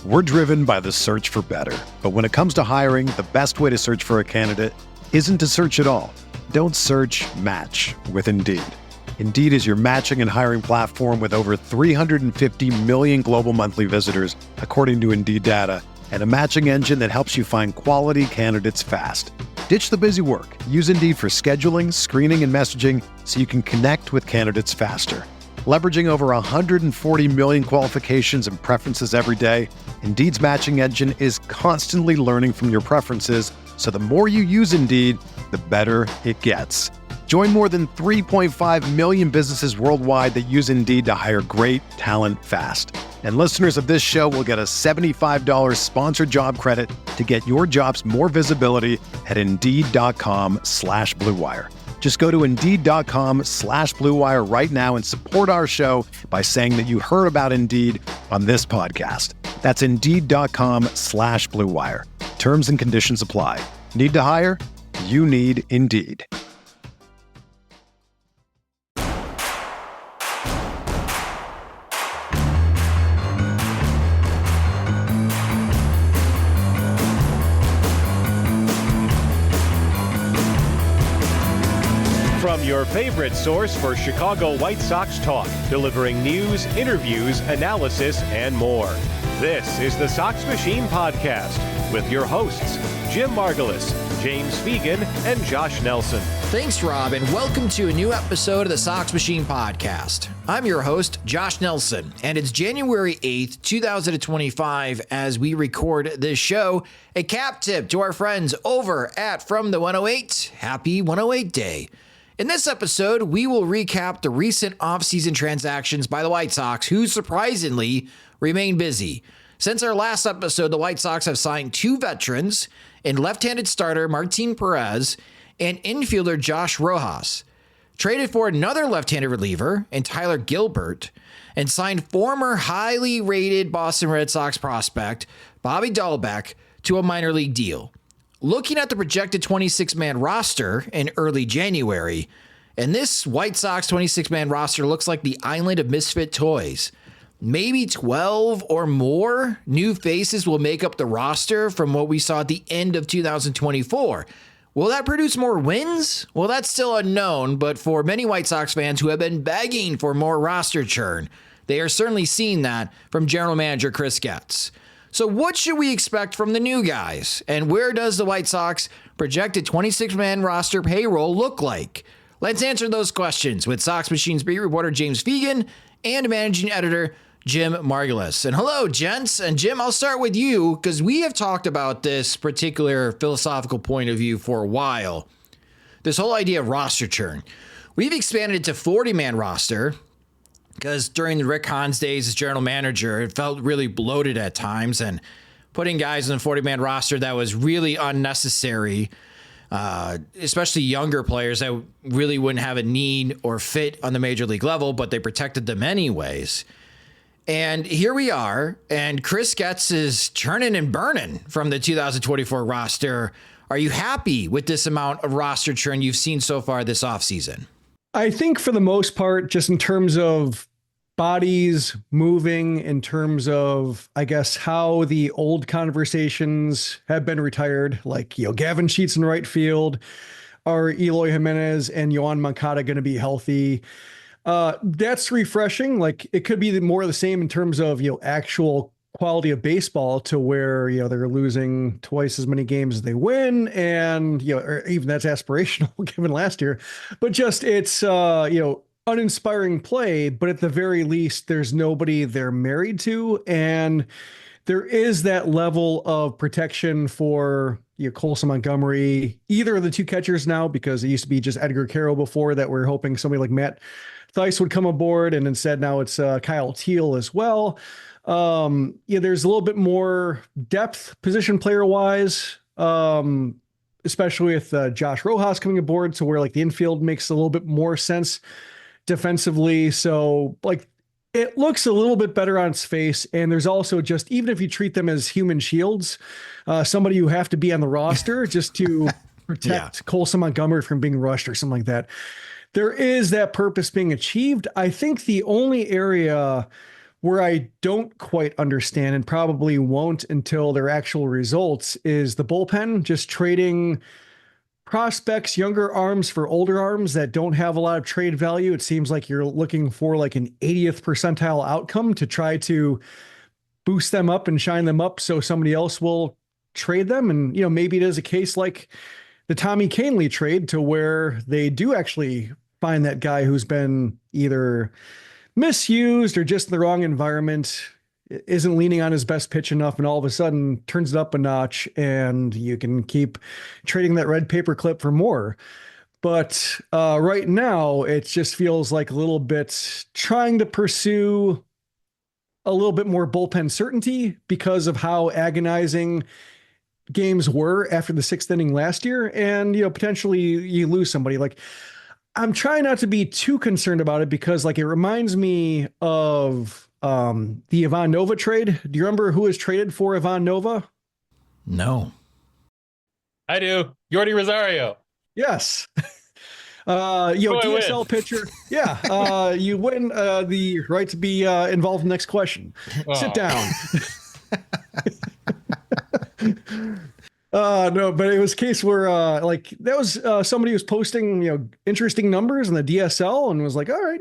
We're driven by the search for better. But when it comes to hiring, the best way to search for a candidate isn't to search at all. Don't search, match with Indeed. Indeed is your matching and hiring platform with over 350 million global monthly visitors, according to Indeed data, and a matching engine that helps you find quality candidates fast. Ditch the busy work. Use Indeed for scheduling, screening, and messaging so you can connect with candidates faster. Leveraging over 140 million qualifications and preferences every day, Indeed's matching engine is constantly learning from your preferences, so the more you use Indeed, the better it gets. Join more than 3.5 million businesses worldwide that use Indeed to hire great talent fast. And listeners of this show will get a $75 sponsored job credit to get your jobs more visibility at Indeed.com/Blue Wire. Just go to Indeed.com/Blue Wire right now and support our show by saying that you heard about Indeed on this podcast. That's Indeed.com/Blue Wire. Terms and conditions apply. Need to hire? You need Indeed. From your favorite source for Chicago White Sox talk, delivering news, interviews, analysis, and more. This is the Sox Machine Podcast with your hosts, Jim Margulis, James Fegan, and Josh Nelson. Thanks, Rob, and welcome to a new episode of the Sox Machine Podcast. I'm your host, Josh Nelson, and it's January 8th, 2025, as we record this show. A cap tip to our friends over at From the 108. Happy 108 Day. In this episode, we will recap the recent offseason transactions by the White Sox, who surprisingly remain busy. Since our last episode, the White Sox have signed two veterans in left-handed starter Martin Perez and infielder Josh Rojas, traded for another left-handed reliever in Tyler Gilbert, and signed former highly rated Boston Red Sox prospect Bobby Dalbec to a minor league deal. Looking at the projected 26-man roster in early January, and this White Sox 26-man roster looks like the island of misfit toys. Maybe 12 or more new faces will make up the roster from what we saw at the end of 2024. Will that produce more wins? Well, that's still unknown, but for many White Sox fans who have been begging for more roster churn, they are certainly seeing that from general manager Chris Getz. So what should we expect from the new guys? And where does the White Sox projected 26-man roster payroll look like? Let's answer those questions with Sox Machine's beat reporter James Fegan and managing editor Jim Margulis. And hello, gents. And Jim, I'll start with you because we have talked about this particular philosophical point of view for a while. This whole idea of roster churn. We've expanded it to 40-man roster, because during the Rick Hahn's days as general manager, it felt really bloated at times, and putting guys in the 40-man roster that was really unnecessary, especially younger players that really wouldn't have a need or fit on the major league level, but they protected them anyways. And here we are, and Chris Getz is churning and burning from the 2024 roster. Are you happy with this amount of roster churn you've seen so far this offseason? I think for the most part, just in terms of bodies moving, in terms of, I guess, how the old conversations have been retired, like, Gavin Sheets in right field, are Eloy Jimenez and Yohan Moncada going to be healthy? That's refreshing. Like, it could be more of the same in terms of, actual quality of baseball, to where, they're losing twice as many games as they win. And, or even that's aspirational given last year, but just it's, uninspiring play, but at the very least, there's nobody they're married to. And there is that level of protection for Colson Montgomery, either of the two catchers now, because it used to be just Edgar Carroll before that. We're hoping somebody like Matt Thaiss would come aboard, and instead now it's Kyle Teal as well. There's a little bit more depth position player wise, especially with Josh Rojas coming aboard, to where like the infield makes a little bit more sense defensively. So like it looks a little bit better on its face. And there's also just, even if you treat them as human shields, somebody you have to be on the roster just to protect Colson Montgomery from being rushed or something like that. There is that purpose being achieved. I think the only area Where I don't quite understand and probably won't until their actual results is the bullpen, just trading prospects, younger arms for older arms that don't have a lot of trade value. It seems like you're looking for like an 80th percentile outcome to try to boost them up and shine them up so somebody else will trade them. And, maybe it is a case like the Tommy Kahnle trade to where they do actually find that guy who's been either misused or just in the wrong environment, isn't leaning on his best pitch enough, and all of a sudden turns it up a notch, and you can keep trading that red paper clip for more. But right now, it just feels like a little bit trying to pursue a little bit more bullpen certainty because of how agonizing games were after the 6th inning last year. And, potentially you lose somebody. Like, I'm trying not to be too concerned about it because like it reminds me of the Ivan Nova trade. Do you remember who was traded for Ivan Nova? No. I do. Yordi Rosario. Yes. DSL pitcher. Yeah. You win the right to be involved in the next question. Sit down. No, but it was a case where like that was somebody who was posting, interesting numbers in the DSL and was like, all right,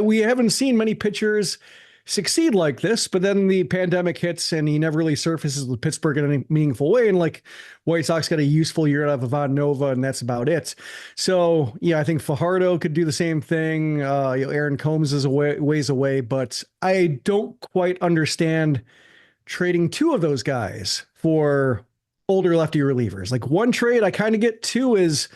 we haven't seen many pitchers succeed like this, but then the pandemic hits and he never really surfaces with Pittsburgh in any meaningful way. And like White Sox got a useful year out of Ivan Nova, and that's about it. So yeah, I think Fajardo could do the same thing. Aaron Combs is ways away, but I don't quite understand trading two of those guys for older lefty relievers. Like one trade I kind of get, two is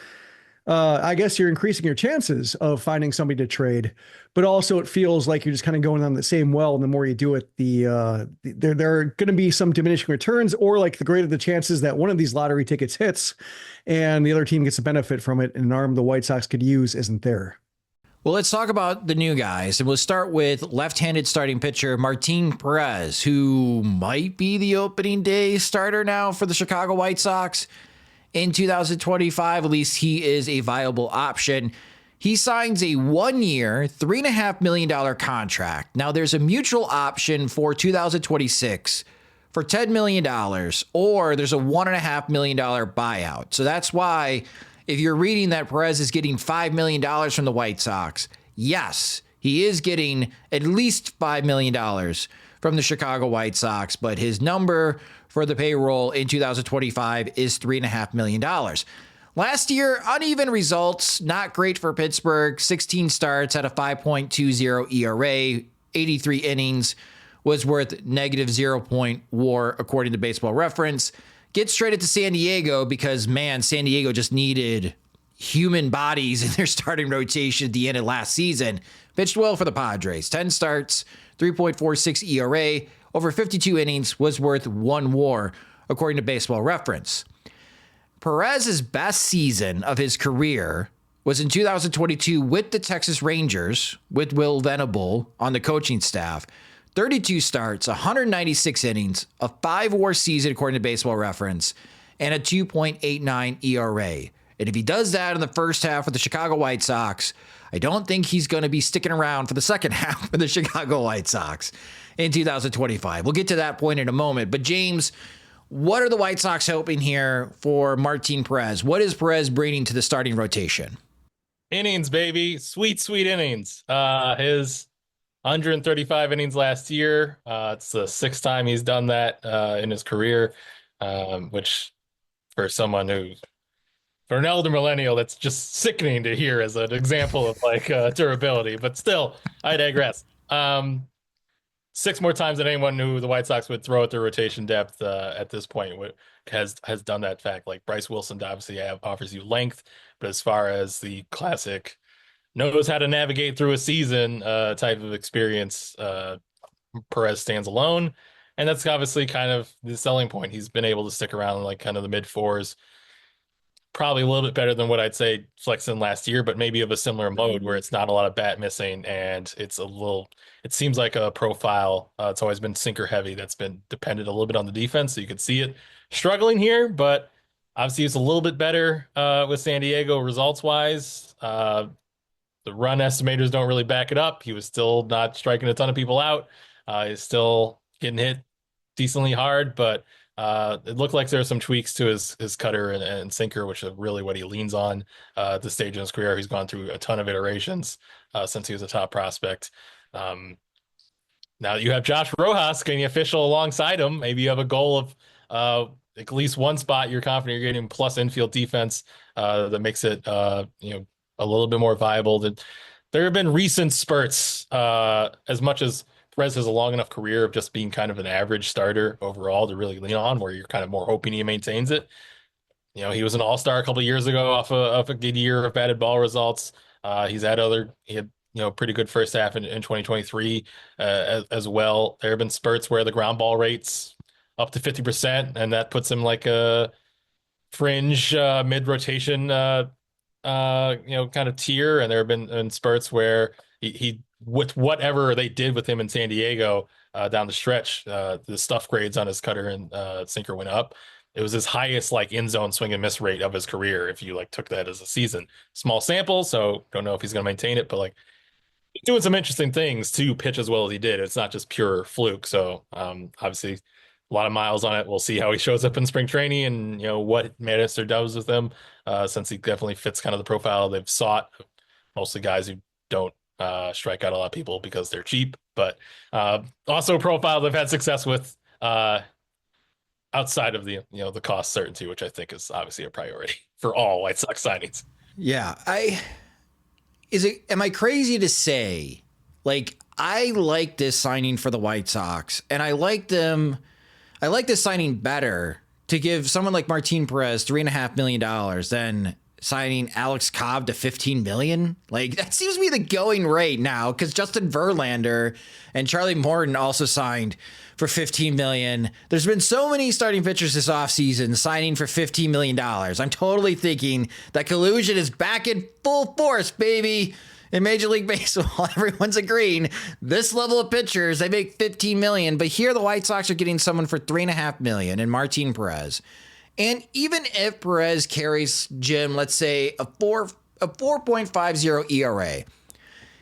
I guess you're increasing your chances of finding somebody to trade, but also it feels like you're just kind of going on the same well. And the more you do it, there are going to be some diminishing returns, or like the greater the chances that one of these lottery tickets hits and the other team gets a benefit from it, and an arm the White Sox could use isn't there. Well, let's talk about the new guys, and we'll start with left-handed starting pitcher Martin Perez, who might be the opening day starter now for the Chicago White Sox in 2025. At least he is a viable option. He signs a 1-year, $3.5 million contract. Now, there's a mutual option for 2026 for $10 million, or there's a $1.5 million buyout. So that's why, if you're reading that Perez is getting $5 million from the White Sox, yes, he is getting at least $5 million from the Chicago White Sox, but his number for the payroll in 2025 is $3.5 million. Last year, uneven results, not great for Pittsburgh. 16 starts, had a 5.20 ERA, 83 innings, was worth negative 0. WAR, according to Baseball Reference. Gets traded to San Diego because, man, San Diego just needed human bodies in their starting rotation at the end of last season. Pitched well for the Padres. 10 starts, 3.46 ERA, over 52 innings, was worth 1 WAR, according to Baseball Reference. Perez's best season of his career was in 2022 with the Texas Rangers, with Will Venable on the coaching staff. 32 starts, 196 innings, a 5 WAR season, according to Baseball Reference, and a 2.89 ERA. And if he does that in the first half of the Chicago White Sox, I don't think he's going to be sticking around for the second half of the Chicago White Sox in 2025. We'll get to that point in a moment. But James, what are the White Sox hoping here for Martin Perez? What is Perez bringing to the starting rotation? Innings, baby. Sweet, sweet innings. His 135 innings last year. It's the 6th time he's done that in his career, which for someone who, for an elder millennial, that's just sickening to hear as an example of like durability. But still, I digress. 6 more times than anyone knew the White Sox would throw at their rotation depth at this point has done that fact. Like Bryce Wilson obviously offers you length, but as far as the classic knows how to navigate through a season type of experience, Perez stands alone. And that's obviously kind of the selling point. He's been able to stick around in like kind of the mid-4s, probably a little bit better than what I'd say Flexen last year, but maybe of a similar mode where it's not a lot of bat missing and it seems like a profile. It's always been sinker heavy. That's been dependent a little bit on the defense. So you could see it struggling here, but obviously it's a little bit better with San Diego results wise. the run estimators don't really back it up. He was still not striking a ton of people out. He's still getting hit decently hard, but it looked like there were some tweaks to his cutter and sinker, which is really what he leans on at this stage in his career. He's gone through a ton of iterations since he was a top prospect. Now that you have Josh Rojas getting official alongside him, maybe you have a goal of at least one spot you're confident you're getting plus infield defense that makes it a little bit more viable. There have been recent spurts, as much as Perez has a long enough career of just being kind of an average starter overall to really lean on, where you're kind of more hoping he maintains it. He was an all-star a couple of years ago off a good year of batted ball results. He had pretty good first half in 2023 as well. There have been spurts where the ground ball rates up to 50%, and that puts him like a fringe mid-rotation kind of tier. And there have been spurts where he with whatever they did with him in San Diego down the stretch, the stuff grades on his cutter and sinker went up. It was his highest like in zone swing and miss rate of his career if you like took that as a season. Small sample, so don't know if he's going to maintain it, but like doing some interesting things to pitch as well as he did. It's not just pure fluke. So obviously a lot of miles on it. We'll see how he shows up in spring training and what Madison does with him, since he definitely fits kind of the profile they've sought. Mostly guys who don't strike out a lot of people because they're cheap, but also a profile they've had success with outside of the the cost certainty, which I think is obviously a priority for all White Sox signings. Yeah, am I crazy to say, like, I like this signing for the White Sox, and I like this signing better to give someone like Martin Perez $3.5 million than signing Alex Cobb to $15 million. Like, that seems to be the going rate now, because Justin Verlander and Charlie Morton also signed for $15 million. There's been so many starting pitchers this offseason signing for $15 million. I'm totally thinking that collusion is back in full force, baby. In Major League Baseball, everyone's agreeing this level of pitchers, they make $15 million. But here the White Sox are getting someone for $3.5 million in Martin Perez. And even if Perez carries Jim, let's say a 4.50 ERA,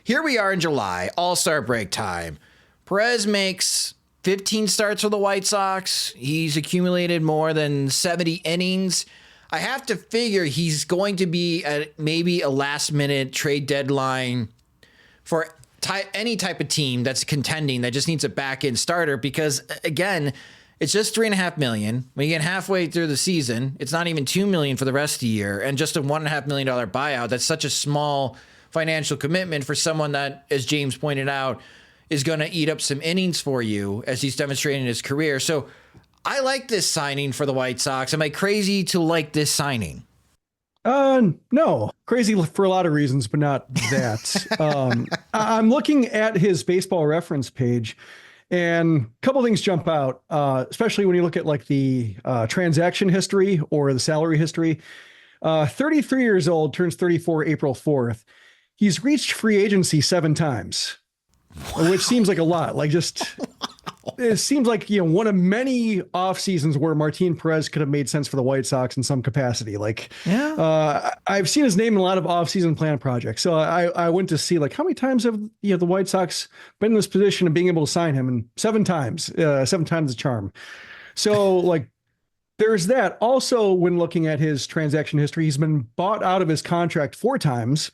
here we are in July, All-Star break time. Perez makes 15 starts for the White Sox. He's accumulated more than 70 innings. I have to figure he's going to be at maybe a last-minute trade deadline for any type of team that's contending that just needs a back-end starter, because, again, it's just $3.5 million. When you get halfway through the season, it's not even $2 million for the rest of the year, and just a $1.5 million buyout. That's such a small financial commitment for someone that, as James pointed out, is going to eat up some innings for you, as he's demonstrated in his career. So I like this signing for the White Sox. Am I crazy to like this signing? No, crazy for a lot of reasons, but not that. I'm looking at his Baseball Reference page, and a couple things jump out, especially when you look at like the transaction history or the salary history. 33 years old, turns 34 April 4th. He's reached free agency 7 times, which seems like a lot. Like, just it seems like, one of many off seasons where Martin Perez could have made sense for the White Sox in some capacity. Like, I've seen his name in a lot of off season plan projects. So I went to see like how many times have the White Sox been in this position of being able to sign him, and 7 times, 7 times the charm. So like, there's that. Also, when looking at his transaction history, he's been bought out of his contract 4 times.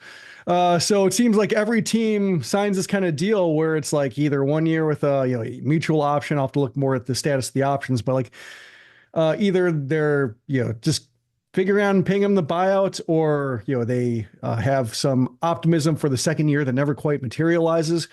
So it seems like every team signs this kind of deal where it's like either 1 year with a mutual option. I'll have to look more at the status of the options, but like either they're just figuring out and paying him the buyout, or they have some optimism for the second year that never quite materializes.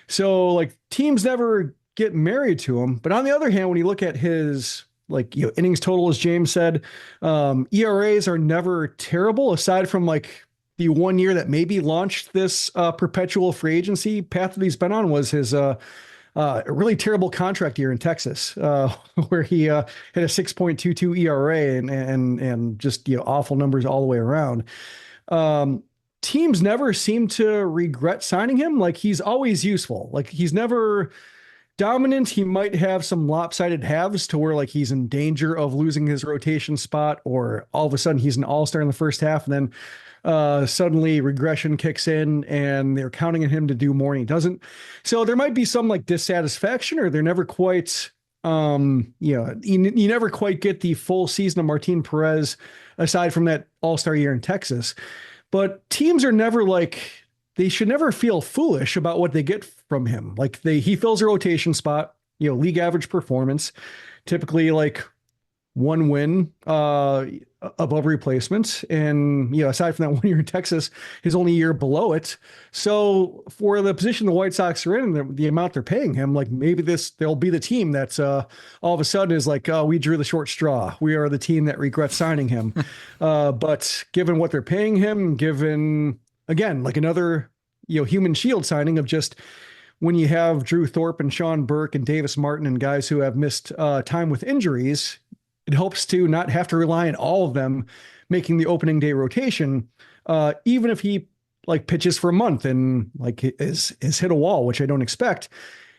So like, teams never get married to him. But on the other hand, when you look at his innings total, as James said, ERAs are never terrible, aside from like the 1 year that maybe launched this perpetual free agency path that he's been on was his a really terrible contract year in Texas, where he had a 6.22 ERA and just awful numbers all the way around. Teams never seem to regret signing him. Like, he's always useful. Like, he's never dominant. He might have some lopsided halves to where like he's in danger of losing his rotation spot, or all of a sudden he's an all-star in the first half and then suddenly regression kicks in and they're counting on him to do more and he doesn't. So there might be some like dissatisfaction, or they're never quite, you never quite get the full season of Martin Perez aside from that all-star year in Texas. But teams are never like, they should never feel foolish about what they get from him. Like he fills a rotation spot, league average performance, typically like one win above replacement. And, aside from that 1 year in Texas, his only year below it. So for the position the White Sox are in and the amount they're paying him, like maybe they'll be the team that's all of a sudden is like, we drew the short straw. We are the team that regrets signing him. But given what they're paying him, given, again, like another, human shield signing of just, when you have Drew Thorpe and Sean Burke and Davis Martin and guys who have missed time with injuries, it helps to not have to rely on all of them making the opening day rotation, even if he like pitches for a month and like is hit a wall, which I don't expect.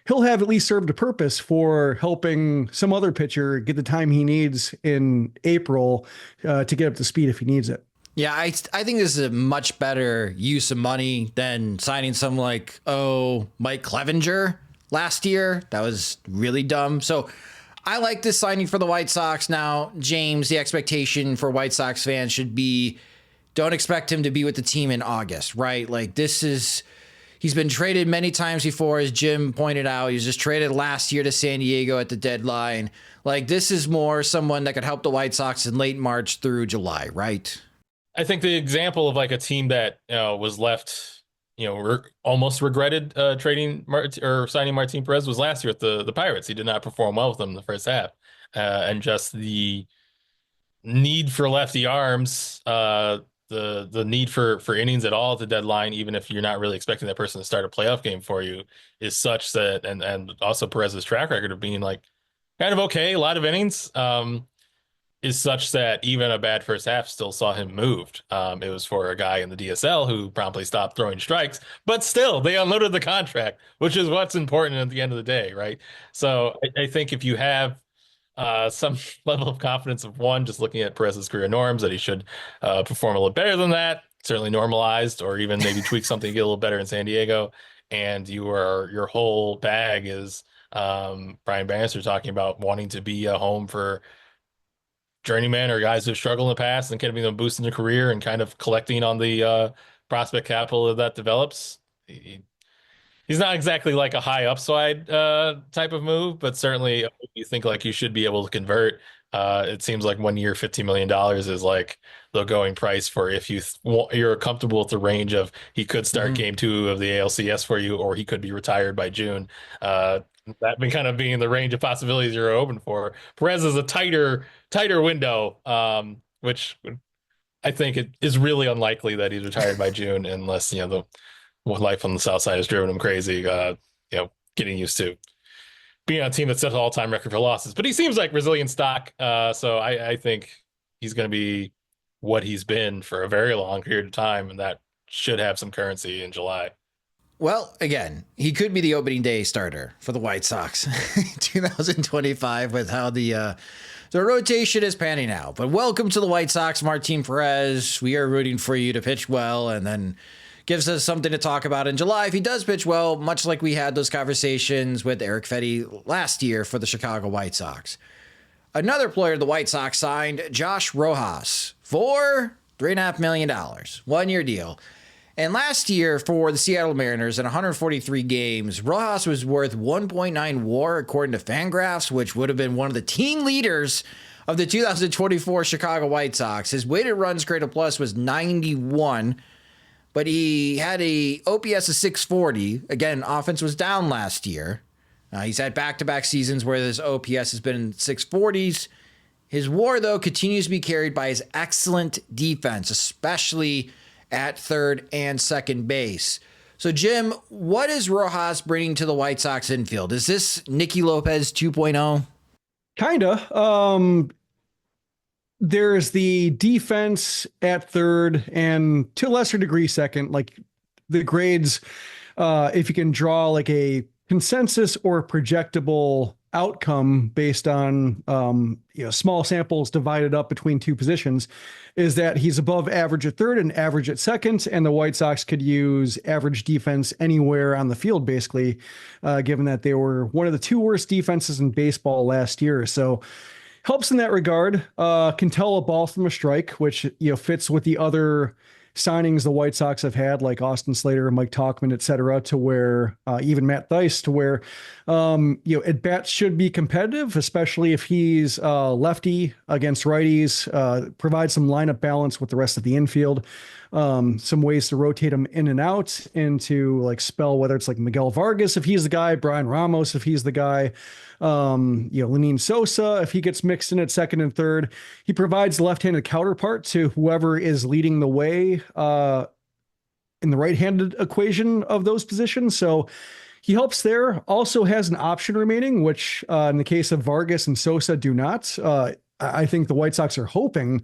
He'll have at least served a purpose for helping some other pitcher get the time he needs in April to get up to speed if he needs it. Yeah, I think this is a much better use of money than signing some like, Mike Clevenger last year. That was really dumb. So I like this signing for the White Sox. Now, James, the expectation for White Sox fans should be, don't expect him to be with the team in August, right? Like he's been traded many times before, as Jim pointed out. He was just traded last year to San Diego at the deadline. Like this is more someone that could help the White Sox in late March through July, right? I think the example of like a team that was left, almost regretted trading or signing Martin Perez was last year with the Pirates. He did not perform well with them in the first half, and just the need for lefty arms, the need for innings at all at the deadline, even if you're not really expecting that person to start a playoff game for you, is such that, and also Perez's track record of being like kind of okay, a lot of innings, is such that even a bad first half still saw him moved. It was for a guy in the DSL who promptly stopped throwing strikes, but still they unloaded the contract, which is what's important at the end of the day, right? So I think if you have some level of confidence of one, just looking at Perez's career norms, that he should perform a little better than that, certainly normalized, or even maybe tweak something to get a little better in San Diego. And your whole bag is Brian Bannister talking about wanting to be a home for journeyman or guys who've struggled in the past and kind of being a boost in their career and kind of collecting on the prospect capital that develops. He's not exactly like a high upside type of move, but certainly you think like you should be able to convert. It seems like 1 year, $15 million is like the going price for if you're comfortable with the range of he could start game 2 of the ALCS for you, or he could be retired by June. That been kind of being the range of possibilities you're open for. Perez is a tighter window, which I think it is really unlikely that he's retired by June, unless the life on the South Side has driven him crazy. Getting used to being on a team that sets an all-time record for losses. But he seems like resilient stock, so I think he's going to be what he's been for a very long period of time, and that should have some currency in July. Well, again, he could be the opening day starter for the White Sox 2025 with how the rotation is panning out. But welcome to the White Sox, Martin Perez. We are rooting for you to pitch well and then gives us something to talk about in July if he does pitch well, much like we had those conversations with Eric Fetty last year for the Chicago White Sox. Another player the White Sox signed, Josh Rojas, for $3.5 million, 1 year deal. And last year for the Seattle Mariners in 143 games, Rojas was worth 1.9 WAR according to Fangraphs, which would have been one of the team leaders of the 2024 Chicago White Sox. His weighted runs created plus was 91, but he had a OPS of 640. Again, offense was down last year. He's had back-to-back seasons where his OPS has been in 640s. His WAR, though, continues to be carried by his excellent defense, especially at third and second base. So, Jim, what is Rojas bringing to the White Sox infield? Is this Nicky Lopez 2.0? Kinda. There's the defense at third and to a lesser degree second, like the grades, if you can draw like a consensus or projectable outcome based on small samples divided up between two positions is that he's above average at third and average at second, and the White Sox could use average defense anywhere on the field, basically, given that they were one of the two worst defenses in baseball last year. So helps in that regard. Can tell a ball from a strike, which fits with the other signings the White Sox have had, like Austin Slater, Mike Tauchman, et cetera, to where even Matt Thaiss, to where at bats should be competitive, especially if he's lefty against righties. Provide some lineup balance with the rest of the infield. Some ways to rotate him in and out, and to like spell whether it's like Miguel Vargas if he's the guy, Brian Ramos if he's the guy, Lenyn Sosa if he gets mixed in at second and third. He provides left-handed counterpart to whoever is leading the way in the right-handed equation of those positions. So he helps there. Also has an option remaining, which in the case of Vargas and Sosa do not. I think the White Sox are hoping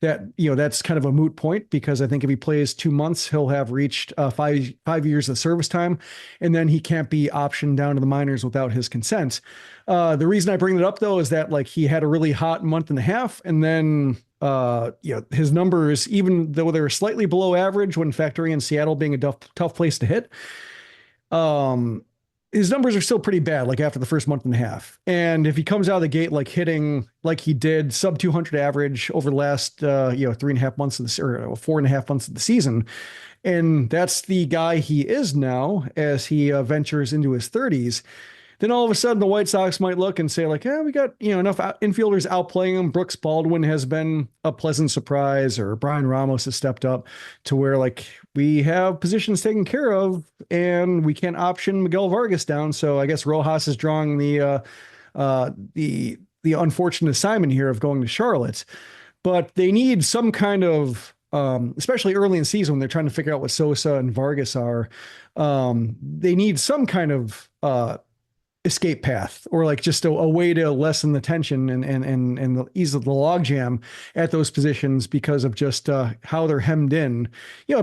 that, that's kind of a moot point, because I think if he plays 2 months, he'll have reached 5 years of service time, and then he can't be optioned down to the minors without his consent. The reason I bring it up, though, is that like he had a really hot month and a half, and then his numbers, even though they're slightly below average when factoring in Seattle being a tough place to hit, his numbers are still pretty bad, like after the first month and a half. And if he comes out of the gate, like hitting like he did, sub 200 average over the last, 3.5 months of the, or 4.5 months of the season, and that's the guy he is now as he ventures into his 30s, then all of a sudden the White Sox might look and say like, we got, enough infielders outplaying him. Brooks Baldwin has been a pleasant surprise, or Brian Ramos has stepped up to where like we have positions taken care of and we can't option Miguel Vargas down. So I guess Rojas is drawing the unfortunate assignment here of going to Charlotte, but they need some kind of, especially early in the season when they're trying to figure out what Sosa and Vargas are. They need some kind of, escape path, or like just a way to lessen the tension and the ease of the logjam at those positions, because of just how they're hemmed in.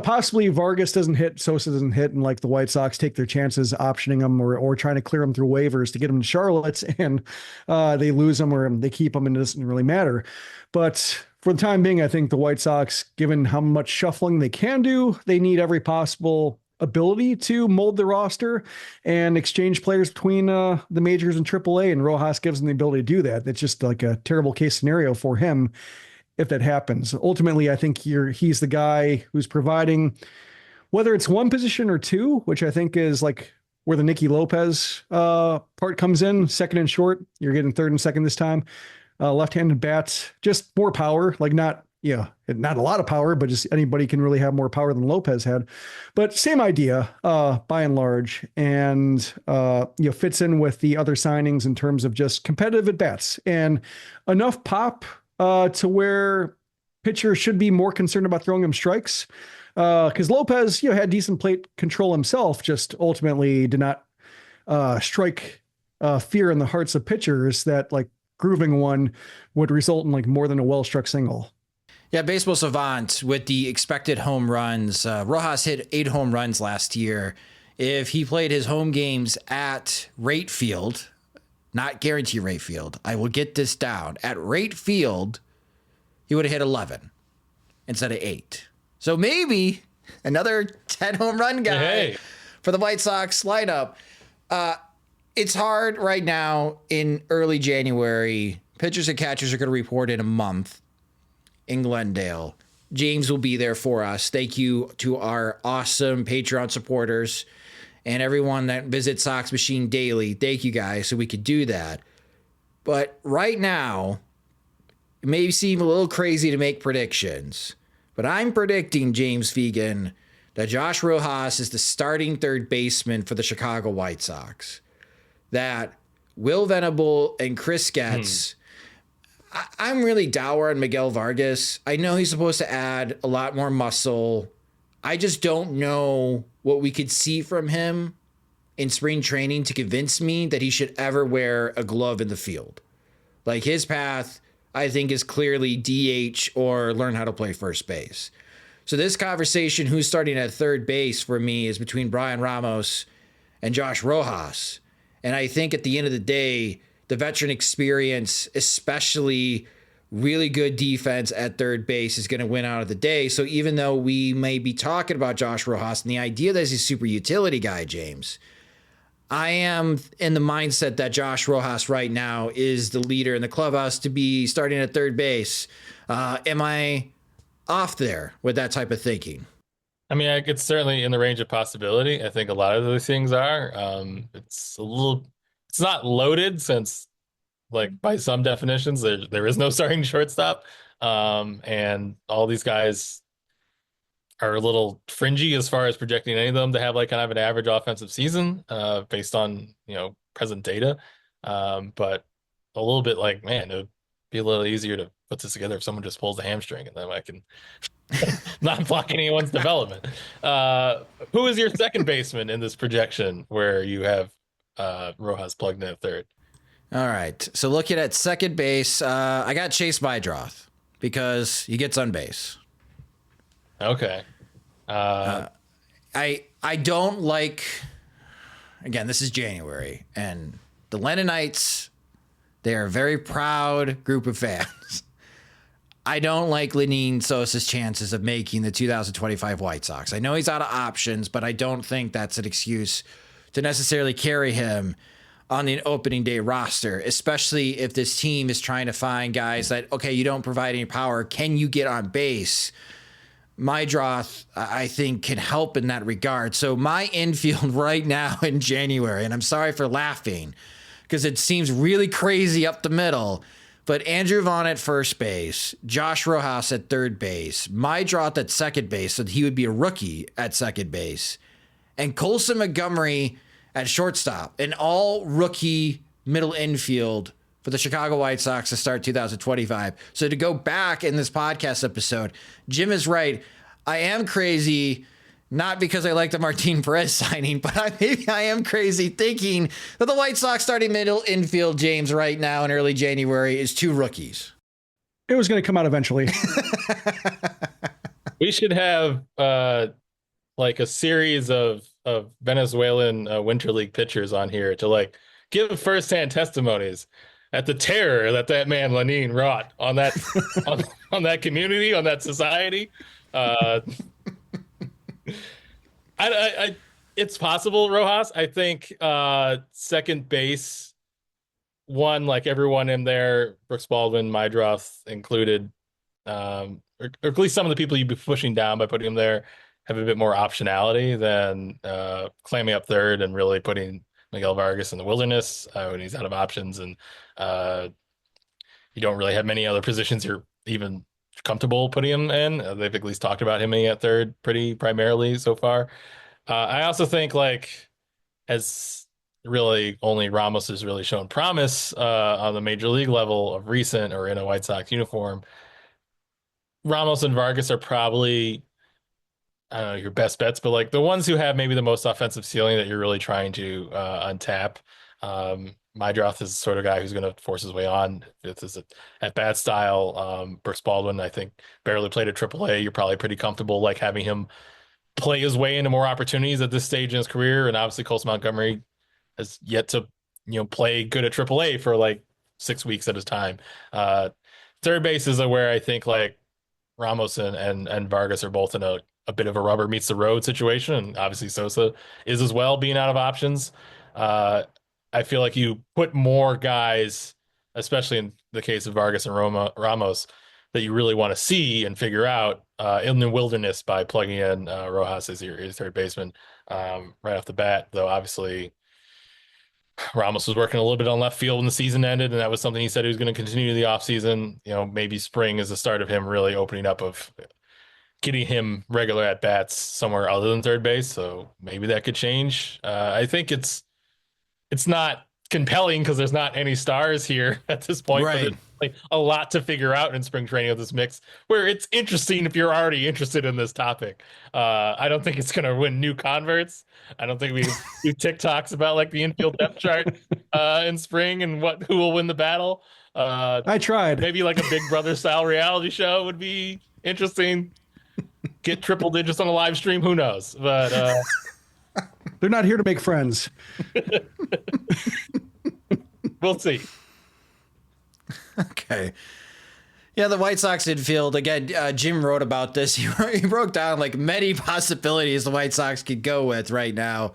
Possibly Vargas doesn't hit, Sosa doesn't hit, and like the White Sox take their chances optioning them or trying to clear them through waivers to get them to Charlotte, and they lose them or they keep them, and it doesn't really matter. But for the time being, I think the White Sox, given how much shuffling they can do, they need every possible ability to mold the roster and exchange players between the majors and AAA, and Rojas gives them the ability to do that. That's just like a terrible case scenario for him if that happens. Ultimately, I think he's the guy who's providing, whether it's one position or two, which I think is like where the Nicky Lopez part comes in, second and short. You're getting third and second this time. Left-handed bats, just more power, like not a lot of power, but just anybody can really have more power than Lopez had. But same idea, by and large, and fits in with the other signings in terms of just competitive at bats and enough pop to where pitchers should be more concerned about throwing him strikes. Because Lopez, had decent plate control himself, just ultimately did not strike fear in the hearts of pitchers that like grooving one would result in like more than a well-struck single. Yeah, Baseball Savant with the expected home runs. Rojas hit 8 home runs last year. If he played his home games at Rate Field, not Guarantee Rate Field, I will get this down. At Rate Field, he would have hit 11 instead of 8. So maybe another 10 home run guy for the White Sox lineup. It's hard right now in early January. Pitchers and catchers are going to report in a month in Glendale. James will be there for us. Thank you to our awesome Patreon supporters and everyone that visits Sox Machine daily. Thank you guys, so we could do that. But right now, it may seem a little crazy to make predictions, but I'm predicting, James Fegan, that Josh Rojas is the starting third baseman for the Chicago White Sox. That Will Venable and Chris Getz, I'm really dour on Miguel Vargas. I know he's supposed to add a lot more muscle. I just don't know what we could see from him in spring training to convince me that he should ever wear a glove in the field. Like, his path, I think, is clearly DH or learn how to play first base. So this conversation, who's starting at third base for me, is between Brian Ramos and Josh Rojas. And I think at the end of the day, the veteran experience, especially really good defense at third base, is going to win out of the day. So even though we may be talking about Josh Rojas and the idea that he's a super utility guy, James, I am in the mindset that Josh Rojas right now is the leader in the clubhouse to be starting at third base. Am I off there with that type of thinking? I mean, it's certainly in the range of possibility. I think a lot of those things are. It's not loaded since, like, by some definitions, there is no starting shortstop. And all these guys are a little fringy as far as projecting any of them to have like kind of an average offensive season, based on, present data. But a little bit like, man, it would be a little easier to put this together if someone just pulls the hamstring and then I can not block anyone's development. Who is your second baseman in this projection where you have Rojas plugged in at third? All right. So looking at second base, I got Chase Bydroth because he gets on base. Okay. I don't like, again, this is January, and the Lennonites, they are a very proud group of fans. I don't like Lenyn Sosa's chances of making the 2025 White Sox. I know he's out of options, but I don't think that's an excuse to necessarily carry him on the opening day roster, especially if this team is trying to find guys that, okay, you don't provide any power. Can you get on base? Bydroth, I think, can help in that regard. So my infield right now in January, and I'm sorry for laughing because it seems really crazy up the middle, but Andrew Vaughn at first base, Josh Rojas at third base, Bydroth at second base, so he would be a rookie at second base, and Colson Montgomery at shortstop, an all rookie middle infield for the Chicago White Sox to start 2025. So to go back in this podcast episode, Jim is right. I am crazy, not because I like the Martin Perez signing, but maybe I am crazy thinking that the White Sox starting middle infield, James, right now in early January is two rookies. It was going to come out eventually. We should have like a series of Venezuelan Winter League pitchers on here to like give firsthand testimonies at the terror that man Lenyn wrought on that on that community, on that society. It's possible, Rojas. I think second base, one, like everyone in there, Brooks Baldwin, Bydroth included, or at least some of the people you'd be pushing down by putting them there, have a bit more optionality than clamming up third and really putting Miguel Vargas in the wilderness when he's out of options, and you don't really have many other positions you're even comfortable putting him in. They've at least talked about him being at third pretty primarily so far. I also think, like, as really only Ramos has really shown promise on the major league level of recent or in a White Sox uniform, Ramos and Vargas are probably, I don't know, your best bets, but like the ones who have maybe the most offensive ceiling that you're really trying to untap. Bydroth is the sort of guy who's going to force his way on. This is at bat style. Brooks Baldwin, I think, barely played at AAA. You're probably pretty comfortable like having him play his way into more opportunities at this stage in his career. And obviously, Colson Montgomery has yet to play good at AAA for like 6 weeks at his time. Third base is where I think like Ramos and Vargas are both in a bit of a rubber meets the road situation, and obviously Sosa is as well, being out of options. I feel like you put more guys, especially in the case of Vargas and Ramos, that you really want to see and figure out in the wilderness by plugging in Rojas as your third baseman right off the bat. Though obviously Ramos was working a little bit on left field when the season ended, and that was something he said he was going to continue the offseason. Maybe spring is the start of him really opening up, of getting him regular at bats somewhere other than third base. So maybe that could change. I think it's not compelling because there's not any stars here at this point. Right. But like a lot to figure out in spring training of this mix, where it's interesting if you're already interested in this topic. I don't think it's going to win new converts. I don't think we do TikToks about like the infield depth chart in spring and who will win the battle. I tried. Maybe like a Big Brother style reality show would be interesting. Get triple digits on a live stream. Who knows? But they're not here to make friends. We'll see. Okay. Yeah, the White Sox infield, again, Jim wrote about this. He broke down like many possibilities the White Sox could go with right now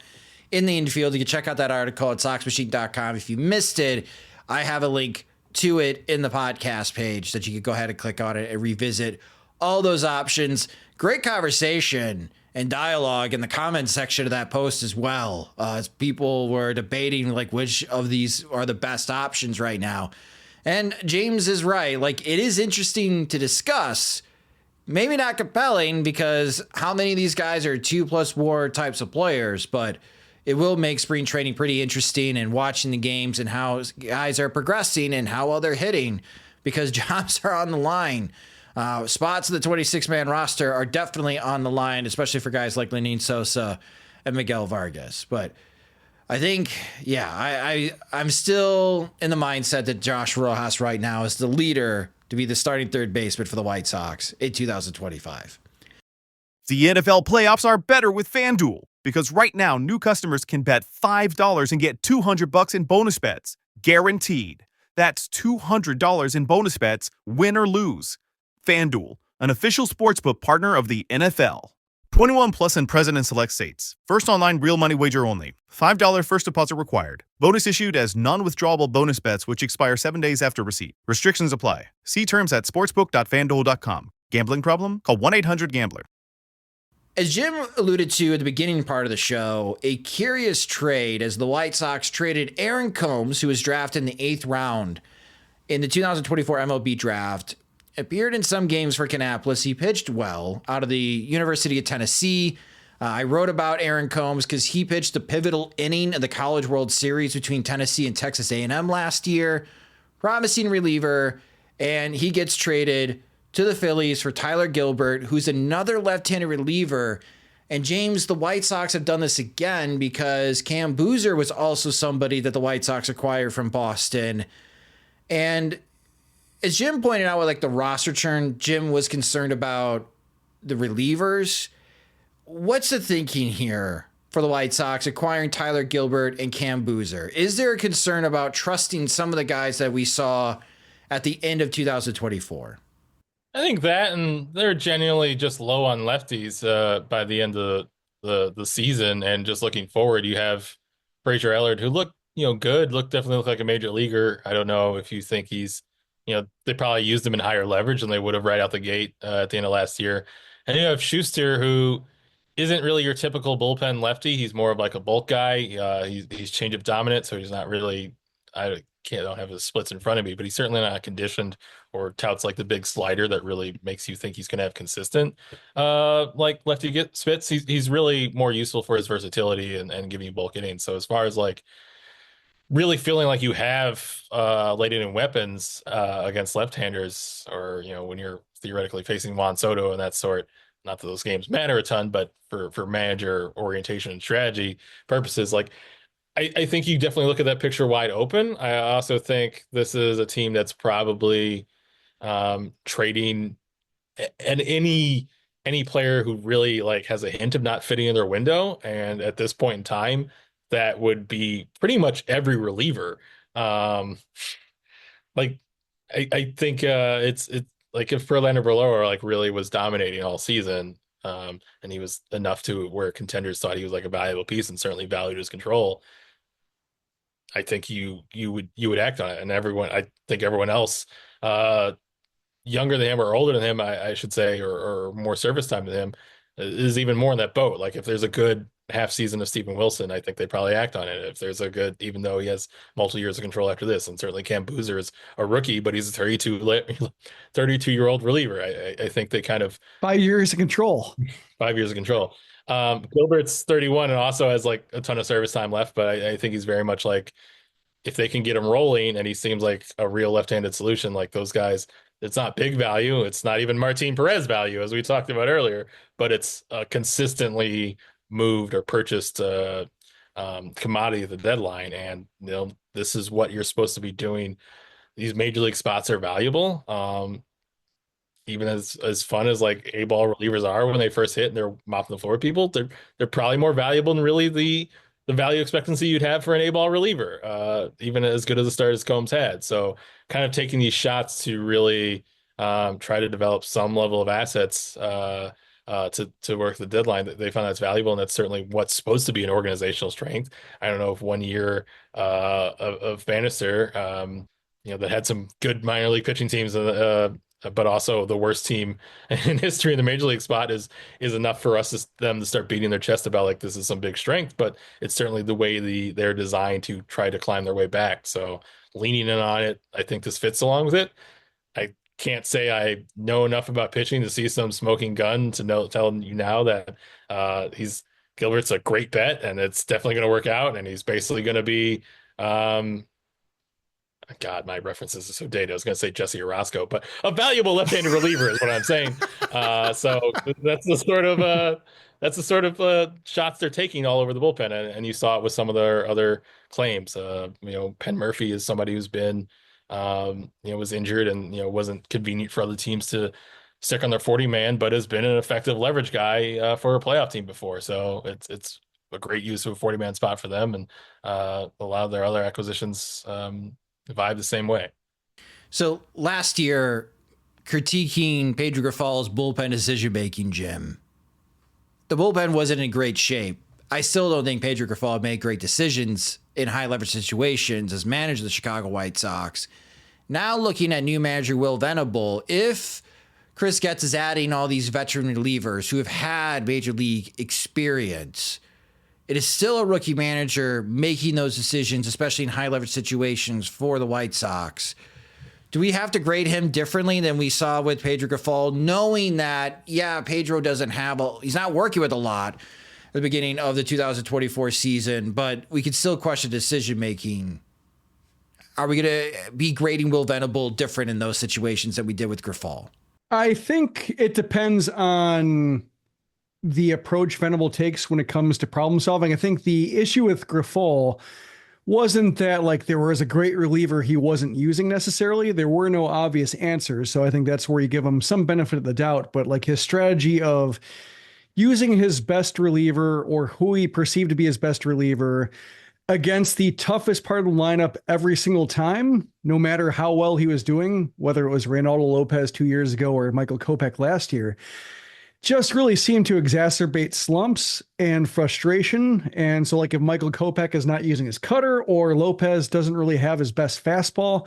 in the infield. You can check out that article at soxmachine.com. If you missed it, I have a link to it in the podcast page that you could go ahead and click on it and revisit all those options. Great conversation and dialogue in the comments section of that post as well. As people were debating like which of these are the best options right now. And James is right. Like, it is interesting to discuss, maybe not compelling because how many of these guys are 2+ WAR types of players, but it will make spring training pretty interesting and watching the games and how guys are progressing and how well they're hitting because jobs are on the line. Spots of the 26-man roster are definitely on the line, especially for guys like Lenin Sosa and Miguel Vargas. But I think, yeah, I'm still in the mindset that Josh Rojas right now is the leader to be the starting third baseman for the White Sox in 2025. The NFL playoffs are better with FanDuel because right now new customers can bet $5 and get $200 in bonus bets, guaranteed. That's $200 in bonus bets, win or lose. FanDuel, an official sportsbook partner of the NFL. 21 plus and present in select states. First online real money wager only. $5 first deposit required. Bonus issued as non-withdrawable bonus bets which expire 7 days after receipt. Restrictions apply. See terms at sportsbook.fanduel.com. Gambling problem? Call 1-800-GAMBLER. As Jim alluded to at the beginning part of the show, a curious trade as the White Sox traded Aaron Combs, who was drafted in the 8th round in the 2024 MLB draft, appeared in some games for Kannapolis. He pitched well out of the University of Tennessee. I wrote about Aaron Combs because he pitched the pivotal inning of the College World Series between Tennessee and Texas A&M last year. Promising reliever, and he gets traded to the Phillies for Tyler Gilbert, who's another left-handed reliever. And James, the White Sox have done this again because Cam Boozer was also somebody that the White Sox acquired from Boston. And as Jim pointed out with like the roster churn, Jim was concerned about the relievers. What's the thinking here for the White Sox acquiring Tyler Gilbert and Cam Boozer? Is there a concern about trusting some of the guys that we saw at the end of 2024? I think that, and they're genuinely just low on lefties by the end of the season. And just looking forward, you have Frazier Ellard, who looked good, definitely looked like a major leaguer. I don't know if you think he's, they probably used him in higher leverage than they would have right out the gate at the end of last year. And you have Schuster, who isn't really your typical bullpen lefty. He's more of like a bulk guy. He's changeup dominant, so he's not really. I don't have his splits in front of me, but he's certainly not conditioned or touts like the big slider that really makes you think he's going to have consistent like lefty get spits. He's really more useful for his versatility and giving you bulk innings. So as far as like really feeling like you have late inning weapons against left-handers, or when you're theoretically facing Juan Soto and that sort. Not that those games matter a ton, but for manager orientation and strategy purposes, like I think you definitely look at that picture wide open. I also think this is a team that's probably trading and any player who really like has a hint of not fitting in their window. And at this point in time, that would be pretty much every reliever. Like I think it's like if Verlander Berloa like really was dominating all season, and he was enough to where contenders thought he was like a valuable piece and certainly valued his control, I think you would act on it. And I think everyone else, younger than him or older than him, I should say, or more service time than him, is even more in that boat. Like if there's a good half season of Stephen Wilson, I think they probably act on it. If there's a good, even though he has multiple years of control after this, and certainly Cam Boozer is a rookie, but he's a 32-year-old reliever. I think they kind of 5 years of control. 5 years of control. Gilbert's 31 and also has like a ton of service time left, but I think he's very much like, if they can get him rolling and he seems like a real left-handed solution, like those guys, it's not big value. It's not even Martin Perez value, as we talked about earlier, but it's consistently moved or purchased commodity at the deadline. And this is what you're supposed to be doing. These major league spots are valuable. Even as fun as like A-ball relievers are when they first hit and they're mopping the floor with people, they're probably more valuable than really the value expectancy you'd have for an A-ball reliever, even as good as a start as Combs had. So kind of taking these shots to really try to develop some level of assets to work the deadline. That they found that's valuable, and that's certainly what's supposed to be an organizational strength. I don't know if 1 year of Bannister, that had some good minor league pitching teams, but also the worst team in history in the major league spot is enough for them to start beating their chest about like this is some big strength. But it's certainly the way they're designed to try to climb their way back. So leaning in on it, I think this fits along with it. I can't say I know enough about pitching to see some smoking gun to tell you now that Gilbert's a great bet and it's definitely going to work out, and he's basically going to be God, my references are so dated. I was going to say Jesse Orosco, but a valuable left-handed reliever is what I'm saying. So that's the sort of shots they're taking all over the bullpen, and you saw it with some of their other claims. Penn Murphy is somebody who's been was injured and wasn't convenient for other teams to stick on their 40-man, but has been an effective leverage guy for a playoff team before. So it's a great use of a 40-man spot for them, and a lot of their other acquisitions vibe the same way. So last year, critiquing Pedro Grifal's bullpen decision-making, Jim, the bullpen wasn't in great shape. I still don't think Pedro Grifal made great decisions in high-leverage situations as manager of the Chicago White Sox. Now looking at new manager Will Venable, if Chris Getz is adding all these veteran relievers who have had major league experience, it is still a rookie manager making those decisions, especially in high-leverage situations for the White Sox. Do we have to grade him differently than we saw with Pedro Grifal, knowing that, Pedro he's not working with a lot at the beginning of the 2024 season, but we could still question decision-making? Are we going to be grading Will Venable different in those situations than we did with Grifal? I think it depends on the approach Venable takes when it comes to problem solving. I think the issue with Grifal wasn't that like there was a great reliever he wasn't using necessarily. There were no obvious answers. So I think that's where you give him some benefit of the doubt, but like his strategy of using his best reliever or who he perceived to be his best reliever against the toughest part of the lineup every single time, no matter how well he was doing, whether it was Reynaldo Lopez 2 years ago or Michael Kopech last year, just really seemed to exacerbate slumps and frustration. And so like if Michael Kopech is not using his cutter or Lopez doesn't really have his best fastball,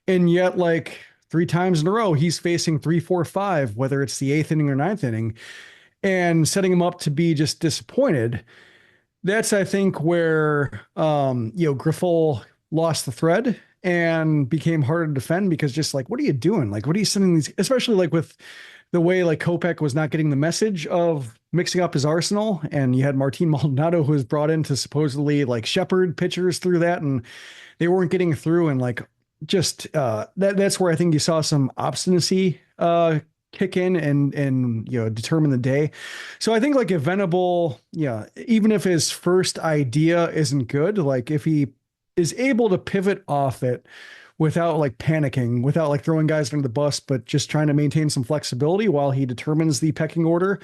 and yet like 3 times in a row, he's facing 3, 4, 5, whether it's the 8th inning or 9th inning, and setting him up to be just disappointed. That's, I think, where, Grifal lost the thread and became harder to defend because just like, what are you doing? Like, what are you sending these, especially like with the way like Kopech was not getting the message of mixing up his arsenal, and you had Martin Maldonado who was brought in to supposedly like shepherd pitchers through that, and they weren't getting through, and like just that's where I think you saw some obstinacy kick in and determine the day. So I think like if Venable, even if his first idea isn't good, like if he is able to pivot off it without like panicking, without like throwing guys under the bus, but just trying to maintain some flexibility while he determines the pecking order.